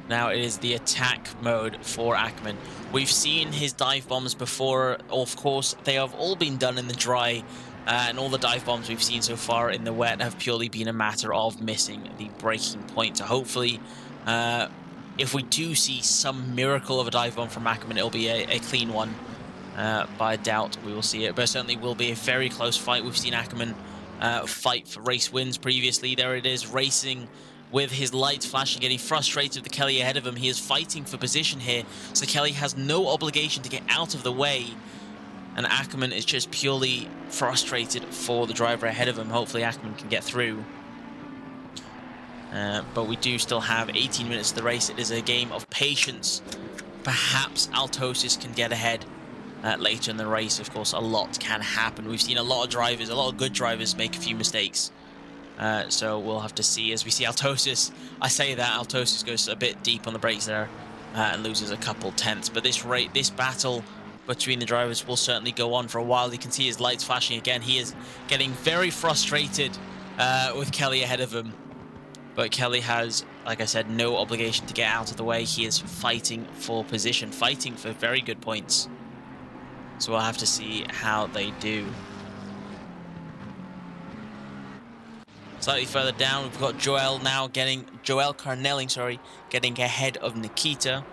Now it is the attack mode for Ackerman. We've seen his dive bombs before. Of course, they have all been done in the dry, and all the dive bombs we've seen so far in the wet have purely been a matter of missing the breaking point. So hopefully, if we do see some miracle of a dive bomb from Ackerman, it'll be a clean one. But I doubt we will see it. But it certainly will be a very close fight. We've seen Ackerman fight for race wins previously. There it is, racing with his lights flashing, getting frustrated with Kelly ahead of him. He is fighting for position here, so Kelly has no obligation to get out of the way. And Ackerman is just purely frustrated for the driver ahead of him. Hopefully Ackerman can get through. But we do still have 18 minutes of the race. It is a game of patience. Perhaps Altosis can get ahead later in the race. Of course, a lot can happen. We've seen a lot of drivers, a lot of good drivers make a few mistakes. So we'll have to see as we see Altosis. I say that Altosis goes a bit deep on the brakes there and loses a couple tenths. But this battle between the drivers will certainly go on for a while. You can see his lights flashing again. He is getting very frustrated with Kelly ahead of him. But Kelly has, like I said, no obligation to get out of the way. He is fighting for position, fighting for very good points. So we'll have to see how they do. Slightly further down, we've got Joel Carnelling, getting ahead of Nikita.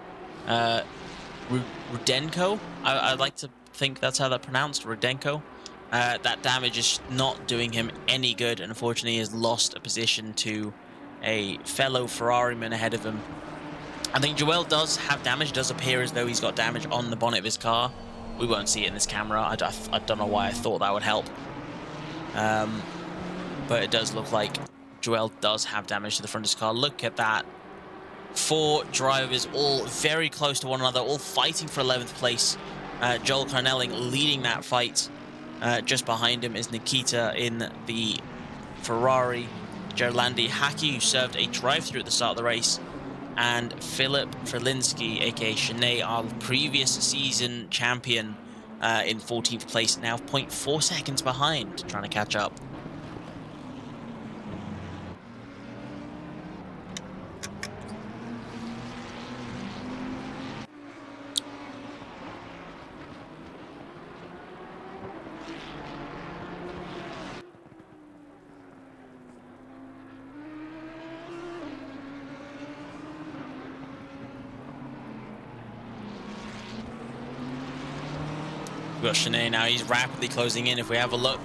Rudenko, I'd like to think that's how that's pronounced, Rudenko. That damage is not doing him any good, and unfortunately he has lost a position to a fellow Ferrari-man ahead of him. I think Joel does have damage. It does appear as though he's got damage on the bonnet of his car. We won't see it in this camera. I don't know why I thought that would help. But it does look like Joel does have damage to the front of his car. Look at that. 4 drivers all very close to one another, all fighting for 11th place. Joel Carnelling leading that fight. Just behind him is Nikita in the Ferrari. Gerlandi Haki, who served a drive-through at the start of the race. And Philip Ferlinski, aka Shanae, our previous season champion, in 14th place, now 0.4 seconds behind, trying to catch up. We've got Shanae now. He's rapidly closing in. If we have a look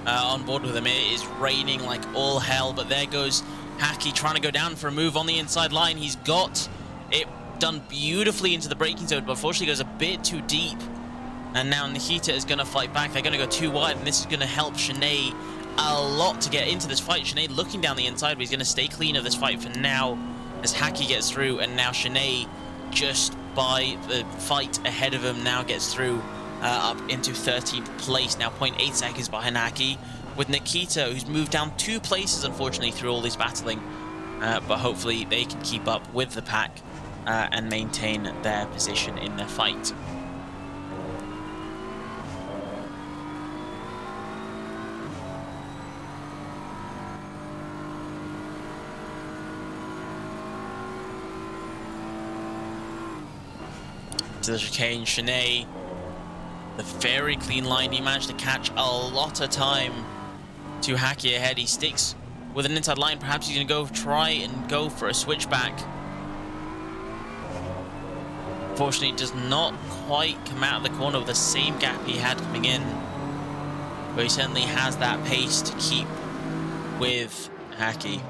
on board with him, it is raining like all hell. But there goes Haki trying to go down for a move on the inside line. He's got it done beautifully into the braking zone, but unfortunately goes a bit too deep. And now Nikita is going to fight back. They're going to go too wide, and this is going to help Shanae a lot to get into this fight. Shanae looking down the inside, but he's going to stay clean of this fight for now as Haki gets through, and now Shanae, just by the fight ahead of him, now gets through up into 13th place, now 0.8 seconds behind Haki, with Nikita, who's moved down 2 places, unfortunately, through all this battling, but hopefully they can keep up with the pack and maintain their position in their fight. To the chicane, Shanae, the very clean line. He managed to catch a lot of time to Haki ahead. He sticks with an inside line. Perhaps he's going to go try and go for a switchback. Unfortunately, does not quite come out of the corner with the same gap he had coming in. But he certainly has that pace to keep with Haki.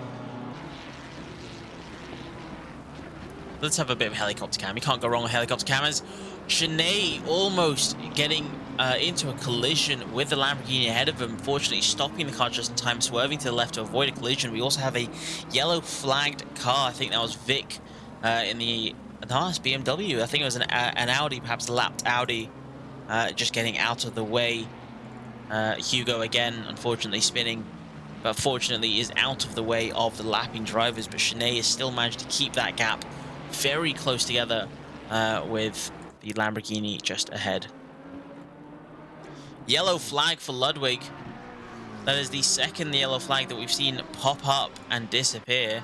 Let's have a bit of helicopter cam. You can't go wrong with helicopter cameras. Shanae almost getting into a collision with the Lamborghini ahead of him. Fortunately, stopping the car just in time, swerving to the left to avoid a collision. We also have a yellow flagged car. I think that was Vic in the last BMW. I think it was an Audi, perhaps a lapped Audi, just getting out of the way. Hugo again, unfortunately spinning, but fortunately is out of the way of the lapping drivers. But Shanae has still managed to keep that gap very close together with the Lamborghini just ahead. Yellow flag for Ludwig. That is the second yellow flag that we've seen pop up and disappear.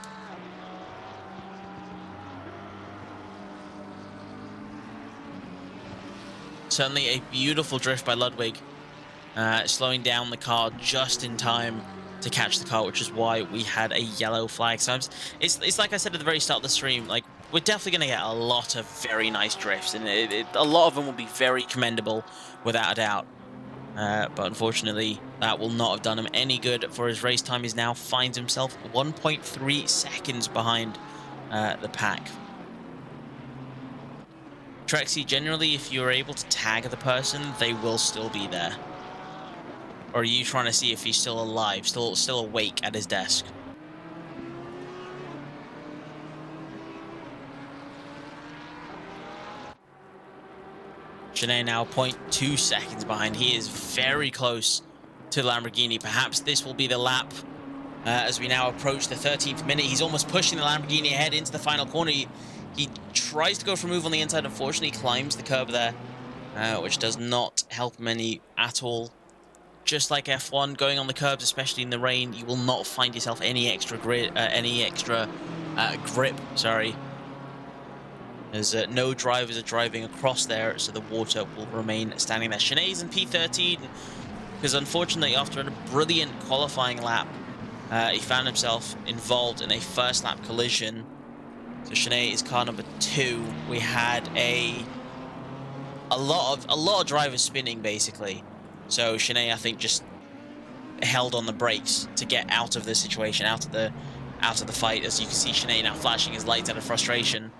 Certainly a beautiful drift by Ludwig, slowing down the car just in time to catch the car, which is why we had a yellow flag. So it's like I said at the very start of the stream, like, we're definitely going to get a lot of very nice drifts, and a lot of them will be very commendable, without a doubt. But unfortunately, that will not have done him any good for his race time. He now finds himself 1.3 seconds behind the pack. Trexie, generally, if you're able to tag the person, they will still be there. Or are you trying to see if he's still alive, still awake at his desk? Shanae now 0.2 seconds behind. He is very close to the Lamborghini. Perhaps this will be the lap as we now approach the 13th minute. He's almost pushing the Lamborghini ahead into the final corner. He tries to go for a move on the inside. Unfortunately, climbs the curb there, which does not help him any at all. Just like F1, going on the curbs, especially in the rain, you will not find yourself any extra grip. Sorry. As no drivers are driving across there, so the water will remain standing there. Shanae's in P13, because unfortunately, after a brilliant qualifying lap, he found himself involved in a first lap collision. So Shanae is car number 2. We had a lot of drivers spinning, basically. So Shanae, I think, just held on the brakes to get out of the situation, out of the fight. As you can see, Shanae now flashing his lights out of frustration.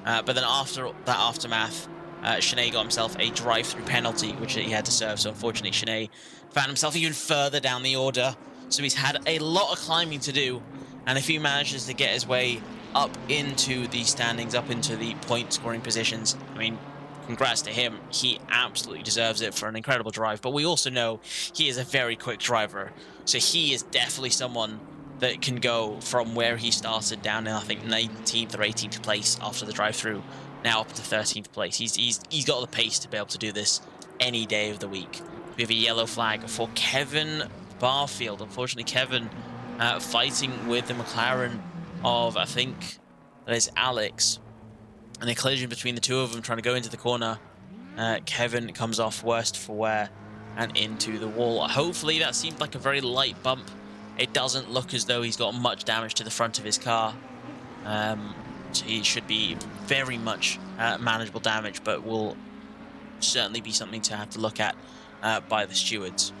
But then after that aftermath, Shanae got himself a drive-through penalty, which he had to serve. So unfortunately, Shanae found himself even further down the order. So he's had a lot of climbing to do. And if he manages to get his way up into the standings, up into the point-scoring positions, I mean, congrats to him. He absolutely deserves it for an incredible drive. But we also know he is a very quick driver. So he is definitely someone that can go from where he started down in, I think, 19th or 18th place after the drive-through, now up to 13th place. He's got the pace to be able to do this any day of the week. We have a yellow flag for Kevin Barfield. Unfortunately, Kevin fighting with the McLaren of, I think, that is Alex. And a collision between the two of them trying to go into the corner. Kevin comes off worst for wear and into the wall. Hopefully that seemed like a very light bump. It doesn't look as though he's got much damage to the front of his car. So he should be very much manageable damage, but will certainly be something to have to look at by the stewards.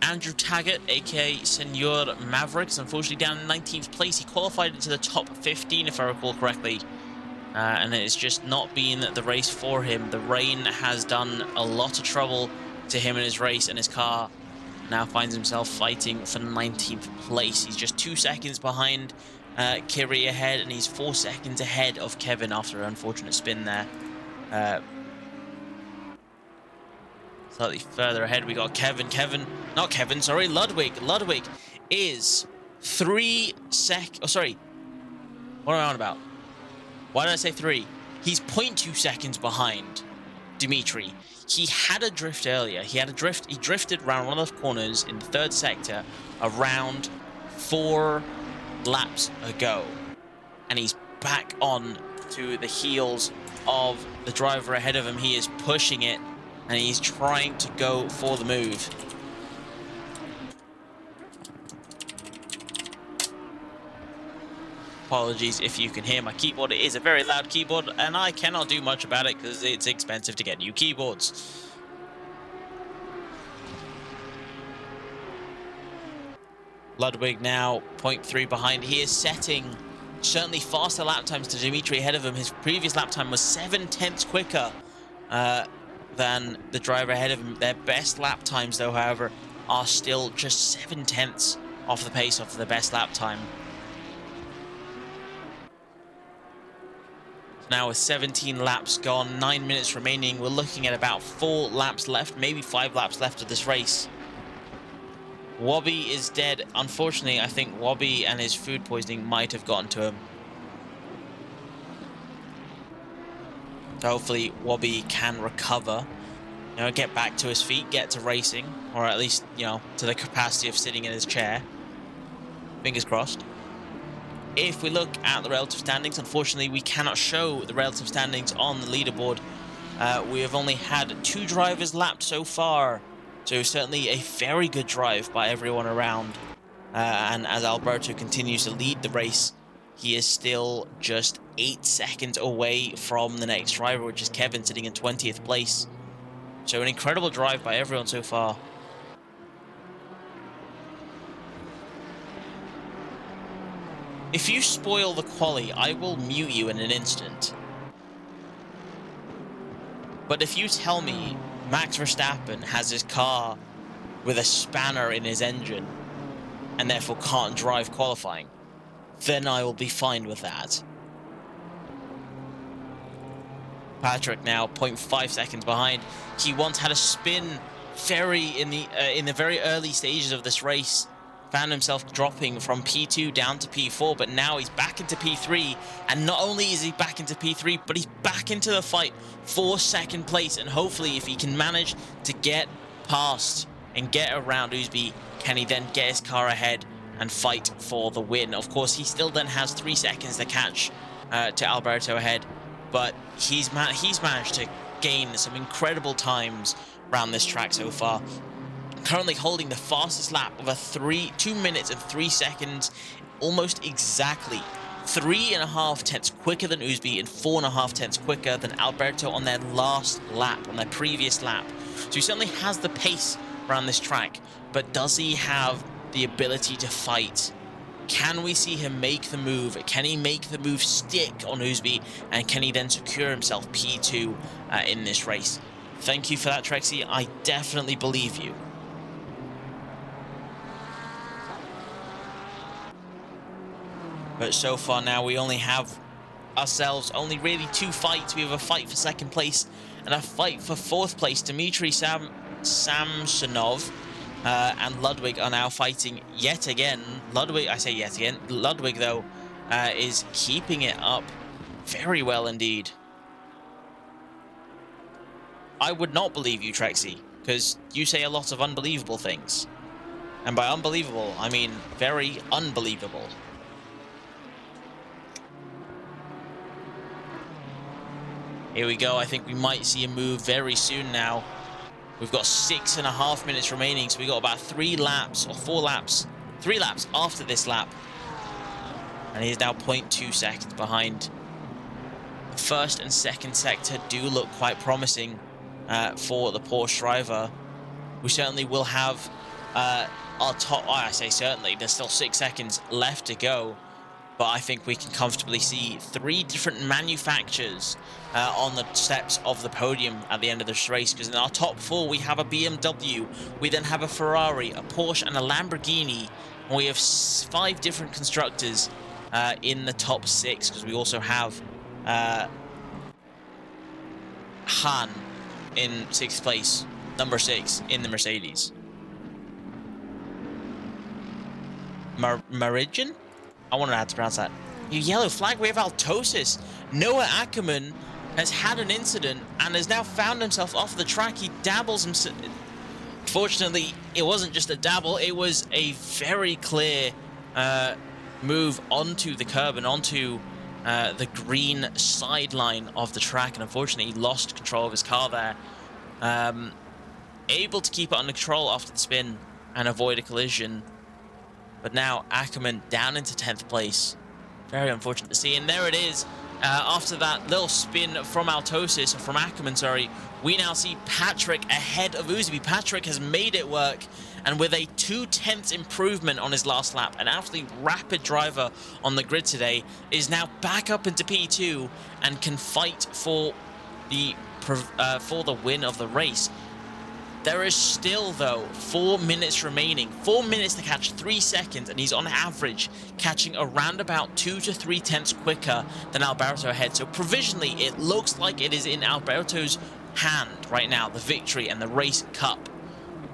Andrew Taggart, aka Senor Mavericks, unfortunately down in 19th place. He qualified into the top 15, if I recall correctly. and it's just not been the race for him. The rain has done a lot of trouble to him in his race, and his car now finds himself fighting for 19th place. He's just 2 seconds behind Kiri ahead, and he's 4 seconds ahead of Kevin after an unfortunate spin there. Slightly further ahead, we got Ludwig. Ludwig is 3 sec... Oh, sorry. What am I on about? Why did I say 3? He's 0.2 seconds behind Dimitri. He had a drift earlier. He drifted around one of the corners in the 3rd sector around 4 laps ago. And he's back on to the heels of the driver ahead of him. He is pushing it, and he's trying to go for the move. Apologies if you can hear my keyboard. It is a very loud keyboard, and I cannot do much about it because it's expensive to get new keyboards. Ludwig now 0.3 behind. He is setting certainly faster lap times to Dimitri ahead of him. His previous lap time was 7/10 quicker than the driver ahead of him. Their best lap times, though, however, are still just 7/10 off the pace of the best lap time. Now with 17 laps gone, 9 minutes remaining, we're looking at about 4 laps left, maybe 5 laps left of this race. Wobby is dead. Unfortunately, I think Wobby and his food poisoning might have gotten to him. So hopefully Wobby can recover, get back to his feet, get to racing, or at least, to the capacity of sitting in his chair. Fingers crossed. If we look at the relative standings, unfortunately, we cannot show the relative standings on the leaderboard. We have only had 2 drivers lapped so far, so certainly a very good drive by everyone around. And as Alberto continues to lead the race, he is still just 8 seconds away from the next driver, which is Kevin, sitting in 20th place. So an incredible drive by everyone so far. If you spoil the quali, I will mute you in an instant. But if you tell me Max Verstappen has his car with a spanner in his engine and therefore can't drive qualifying, then I will be fine with that. Patrick now 0.5 seconds behind. He once had a spin in the very early stages of this race. Found himself dropping from P2 down to P4, but now he's back into P3, and not only is he back into P3, but he's back into the fight for 2nd place, and hopefully if he can manage to get past and get around Ousby, can he then get his car ahead and fight for the win. Of course, he still then has 3 seconds to catch to Alberto ahead, but he's managed to gain some incredible times around this track so far. Currently holding the fastest lap of 2 minutes and 3 seconds, almost exactly 3.5 tenths quicker than Ousby and 4.5 tenths quicker than Alberto on their last lap, on their previous lap. So he certainly has the pace around this track, but does he have the ability to fight? Can we see him make the move? Can he make the move stick on Ousby, and can he then secure himself P2 in this race? Thank you for that, Trexie. I definitely believe you. But so far now, we only have ourselves really 2 fights. We have a fight for 2nd place and a fight for 4th place. Dmitry Samsonov and Ludwig are now fighting yet again. Ludwig, though, is keeping it up very well indeed. I would not believe you, Trexie, because you say a lot of unbelievable things. And by unbelievable, I mean very unbelievable. Here we go. I think we might see a move very soon now. We've got 6.5 minutes remaining, so we got about 3 laps or 4 laps, 3 laps after this lap. And he's now 0.2 seconds behind. The 1st and 2nd sector do look quite promising for the Porsche driver. We certainly will have our top, I say certainly, there's still 6 seconds left to go. but I think we can comfortably see 3 different manufacturers on the steps of the podium at the end of this race, because in our top 4 we have a BMW, we then have a Ferrari, a Porsche and a Lamborghini, and we have 5 different constructors in the top 6, because we also have Han in 6th place, number 6 in the Mercedes. Meridian? I wonder how to pronounce that. Your yellow flag, we have Altosis. Noah Ackerman has had an incident and has now found himself off the track. He dabbles himself. Fortunately, it wasn't just a dabble, it was a very clear move onto the curb and onto the green sideline of the track, and unfortunately he lost control of his car there. Able to keep it under control after the spin and avoid a collision. But now Ackerman down into 10th place. Very unfortunate to see. And there it is. After that little spin from Altosis, or from Ackerman, sorry, we now see Patrick ahead of Uzbi. Patrick has made it work, and with a 2/10 improvement on his last lap, an absolutely rapid driver on the grid today, is now back up into P2 and can fight for the win of the race. There is still, though, 4 minutes remaining. 4 minutes to catch 3 seconds, and he's on average catching around about 2 to 3 tenths quicker than Alberto ahead. So provisionally, it looks like it is in Alberto's hand right now, the victory and the race cup.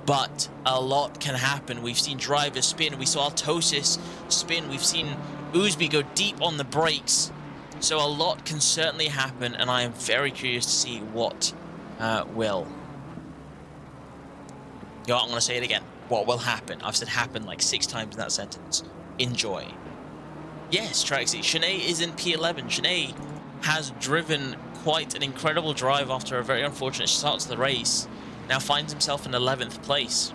But a lot can happen. We've seen drivers spin. We saw Altosis spin. We've seen Uzbi go deep on the brakes. So a lot can certainly happen, and I am very curious to see what will. You know what, I'm going to say it again. What will happen? I've said happen like 6 times in that sentence. Enjoy. Yes, Traxy, Shanae is in P11. Shanae has driven quite an incredible drive after a very unfortunate start to the race. Now finds himself in 11th place.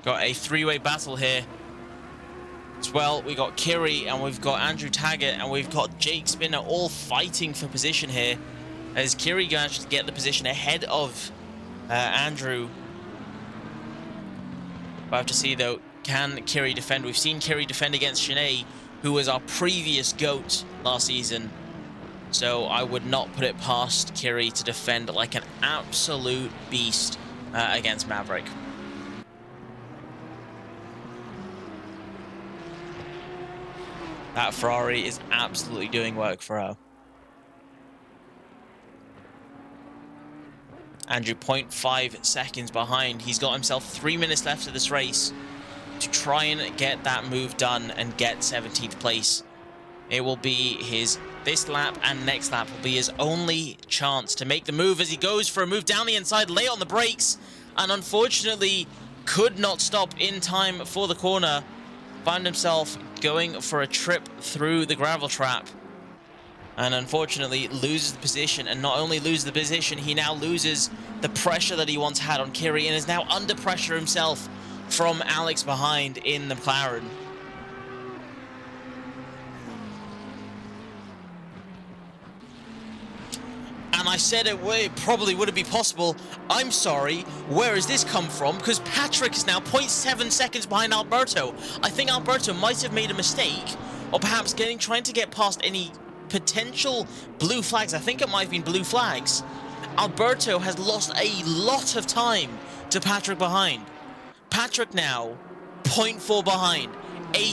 Got a 3-way battle here. As well, we got Kiri and we've got Andrew Taggart and we've got Jake Spinner all fighting for position here. As Kiri going to get the position ahead of Andrew. We'll have to see though, can Kiri defend? We've seen Kiri defend against Shanae, who was our previous GOAT last season. So I would not put it past Kiri to defend like an absolute beast against Maverick. That Ferrari is absolutely doing work for her. Andrew 0.5 seconds behind. He's got himself 3 minutes left of this race to try and get that move done and get 17th place. It will be this lap and next lap will be his only chance to make the move as he goes for a move down the inside, late on the brakes, and unfortunately could not stop in time for the corner. Found himself going for a trip through the gravel trap and unfortunately loses the position, and not only loses the position, he now loses the pressure that he once had on Kiri and is now under pressure himself from Alex behind in the McLaren. And I said it probably wouldn't be possible. I'm sorry, where has this come from? Because Patrick is now 0.7 seconds behind Alberto. I think Alberto might have made a mistake, or perhaps trying to get past any potential blue flags. I think it might have been blue flags. Alberto has lost a lot of time to Patrick behind. Patrick now 0.4 behind. A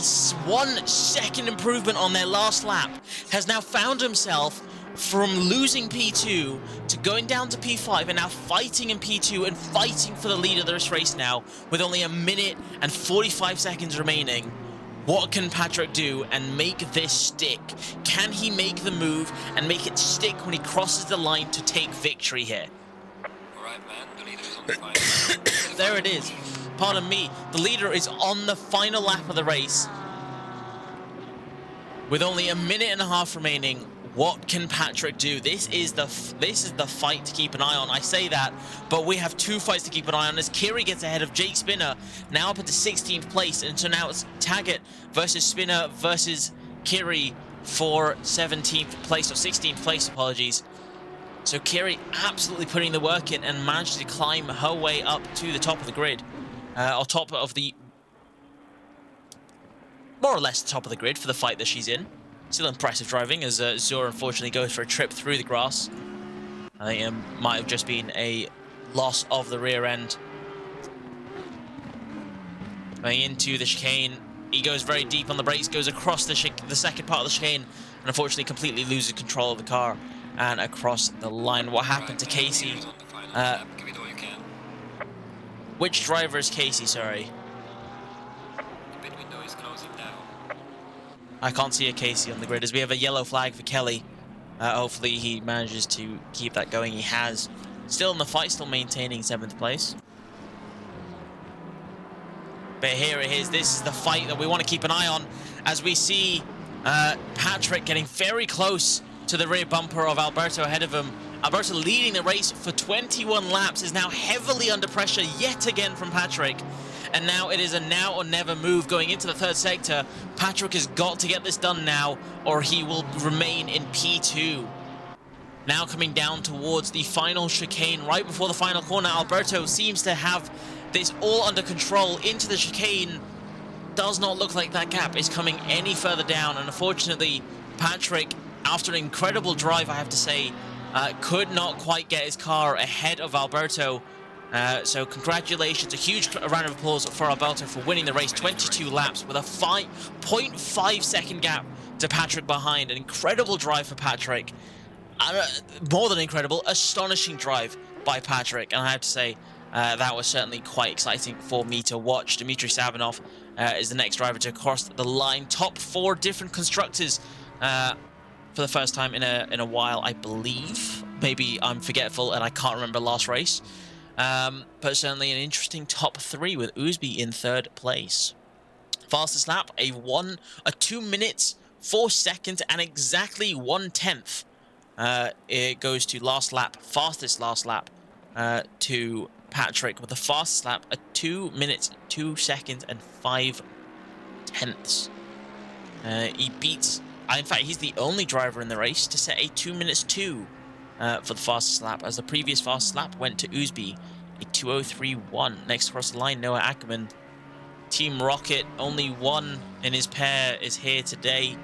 1 second improvement on their last lap. Has now found himself from losing P2 to going down to P5 and now fighting in P2 and fighting for the lead of this race now with only 1 minute and 45 seconds remaining. What can Patrick do and make this stick? Can he make the move and make it stick when he crosses the line to take victory here? All right, man. The leader is on the final. There it is. Pardon me. The leader is on the final lap of the race. With only 1.5 minutes remaining, what can Patrick do? This is the fight to keep an eye on. I say that, but we have 2 fights to keep an eye on as Kiri gets ahead of Jake Spinner, now up into 16th place, and so now it's Taggart versus Spinner versus Kiri for 17th place, or 16th place, apologies. So Kiri absolutely putting the work in and managed to climb her way up to the top of the grid. Or top of the... more or less the top of the grid for the fight that she's in. Still impressive driving as Zora unfortunately goes for a trip through the grass. I think it might have just been a loss of the rear end. Going into the chicane, he goes very deep on the brakes, goes across the second part of the chicane, and unfortunately completely loses control of the car and across the line. What happened to Casey? Give it all you can. Which driver is Casey, sorry? The pit window is closing now. I can't see a Casey on the grid as we have a yellow flag for Kelly. Hopefully he manages to keep that going. He has. Still in the fight, still maintaining 7th place. But here it is. This is the fight that we want to keep an eye on as we see Patrick getting very close to the rear bumper of Alberto ahead of him. Alberto leading the race for 21 laps is now heavily under pressure yet again from Patrick. And now it is a now or never move going into the 3rd sector. Patrick has got to get this done now or he will remain in P2. Now coming down towards the final chicane right before the final corner. Alberto seems to have this all under control into the chicane. Does not look like that gap is coming any further down. And unfortunately, Patrick, after an incredible drive, I have to say, could not quite get his car ahead of Alberto. So congratulations, a huge round of applause for Alberto for winning the race, 22 laps with a 0.5 second gap to Patrick behind. An incredible drive for Patrick. More than incredible, astonishing drive by Patrick. And I have to say, that was certainly quite exciting for me to watch. Dmitry Savinov is the next driver to cross the line. Top 4 different constructors for the first time in a while, I believe. Maybe I'm forgetful and I can't remember last race. But certainly an interesting top 3 with Ousby in 3rd place. Fastest lap, a 2 minutes, 4 seconds, and exactly 1/10. It goes to last lap, fastest last lap, to Patrick with the fastest lap, a 2 minutes, 2 seconds, and 5 tenths. He beats... in fact, he's the only driver in the race to set a 2 minutes 2 for the fastest lap, as the previous fastest lap went to Ousby, a 2:03.1. Next across the line, Noah Ackerman. Team Rocket, only one in his pair, is here today,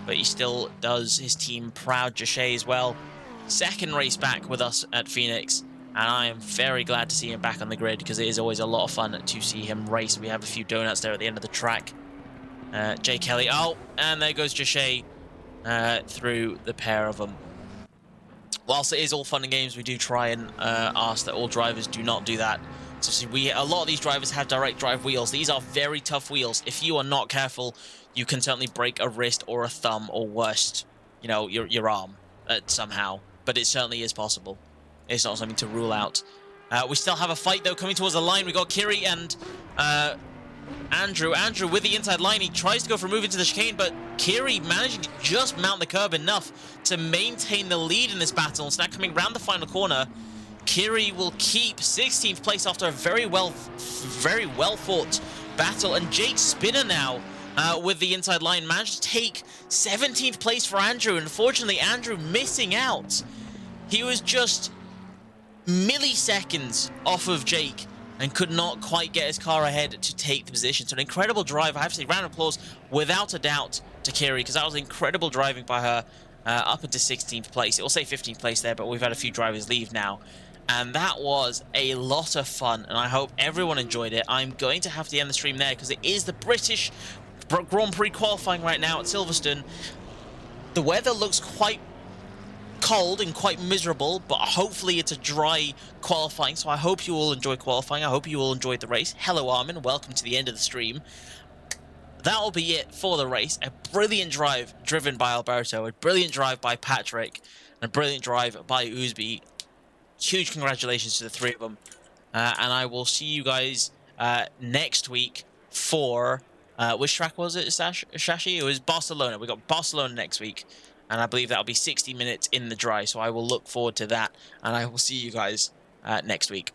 but he still does his team proud. Jachet as well. 2nd race back with us at Phoenix, and I am very glad to see him back on the grid because it is always a lot of fun to see him race. We have a few donuts there at the end of the track. Jay Kelly, and there goes Jachet through the pair of them. Whilst it is all fun and games, we do try and ask that all drivers do not do that. So a lot of these drivers have direct drive wheels. These are very tough wheels. If you are not careful, you can certainly break a wrist or a thumb, or worst, you know, your arm somehow. But it certainly is possible. It's not something to rule out. We still have a fight though coming towards the line. We got Kiri and Andrew with the inside line. He tries to go for a move into the chicane, but Kiri managing to just mount the curb enough to maintain the lead in this battle. So now coming round the final corner, Kiri will keep 16th place after a very well fought battle. And Jake Spinner now with the inside line managed to take 17th place for Andrew. Unfortunately, Andrew missing out. He was just milliseconds off of Jake and could not quite get his car ahead to take the position. So an incredible drive. I have to say, round of applause without a doubt to Kiri, because that was incredible driving by her up into 16th place. It will say 15th place there, but we've had a few drivers leave now. And that was a lot of fun, and I hope everyone enjoyed it. I'm going to have to end the stream there because it is the British Grand Prix qualifying right now at Silverstone. The weather looks quite cold and quite miserable, but hopefully it's a dry qualifying, so I hope you all enjoy qualifying. I hope you all enjoyed the race. Hello Armin, welcome to the end of the stream. That will be it for the race. A brilliant drive driven by Alberto, a brilliant drive by Patrick, and a brilliant drive by Ousby. Huge congratulations to the three of them, and I will see you guys next week for which track was it, Shashi? It was Barcelona. We got Barcelona next week, and I believe that'll be 60 minutes in the dry, so I will look forward to that, and I will see you guys next week.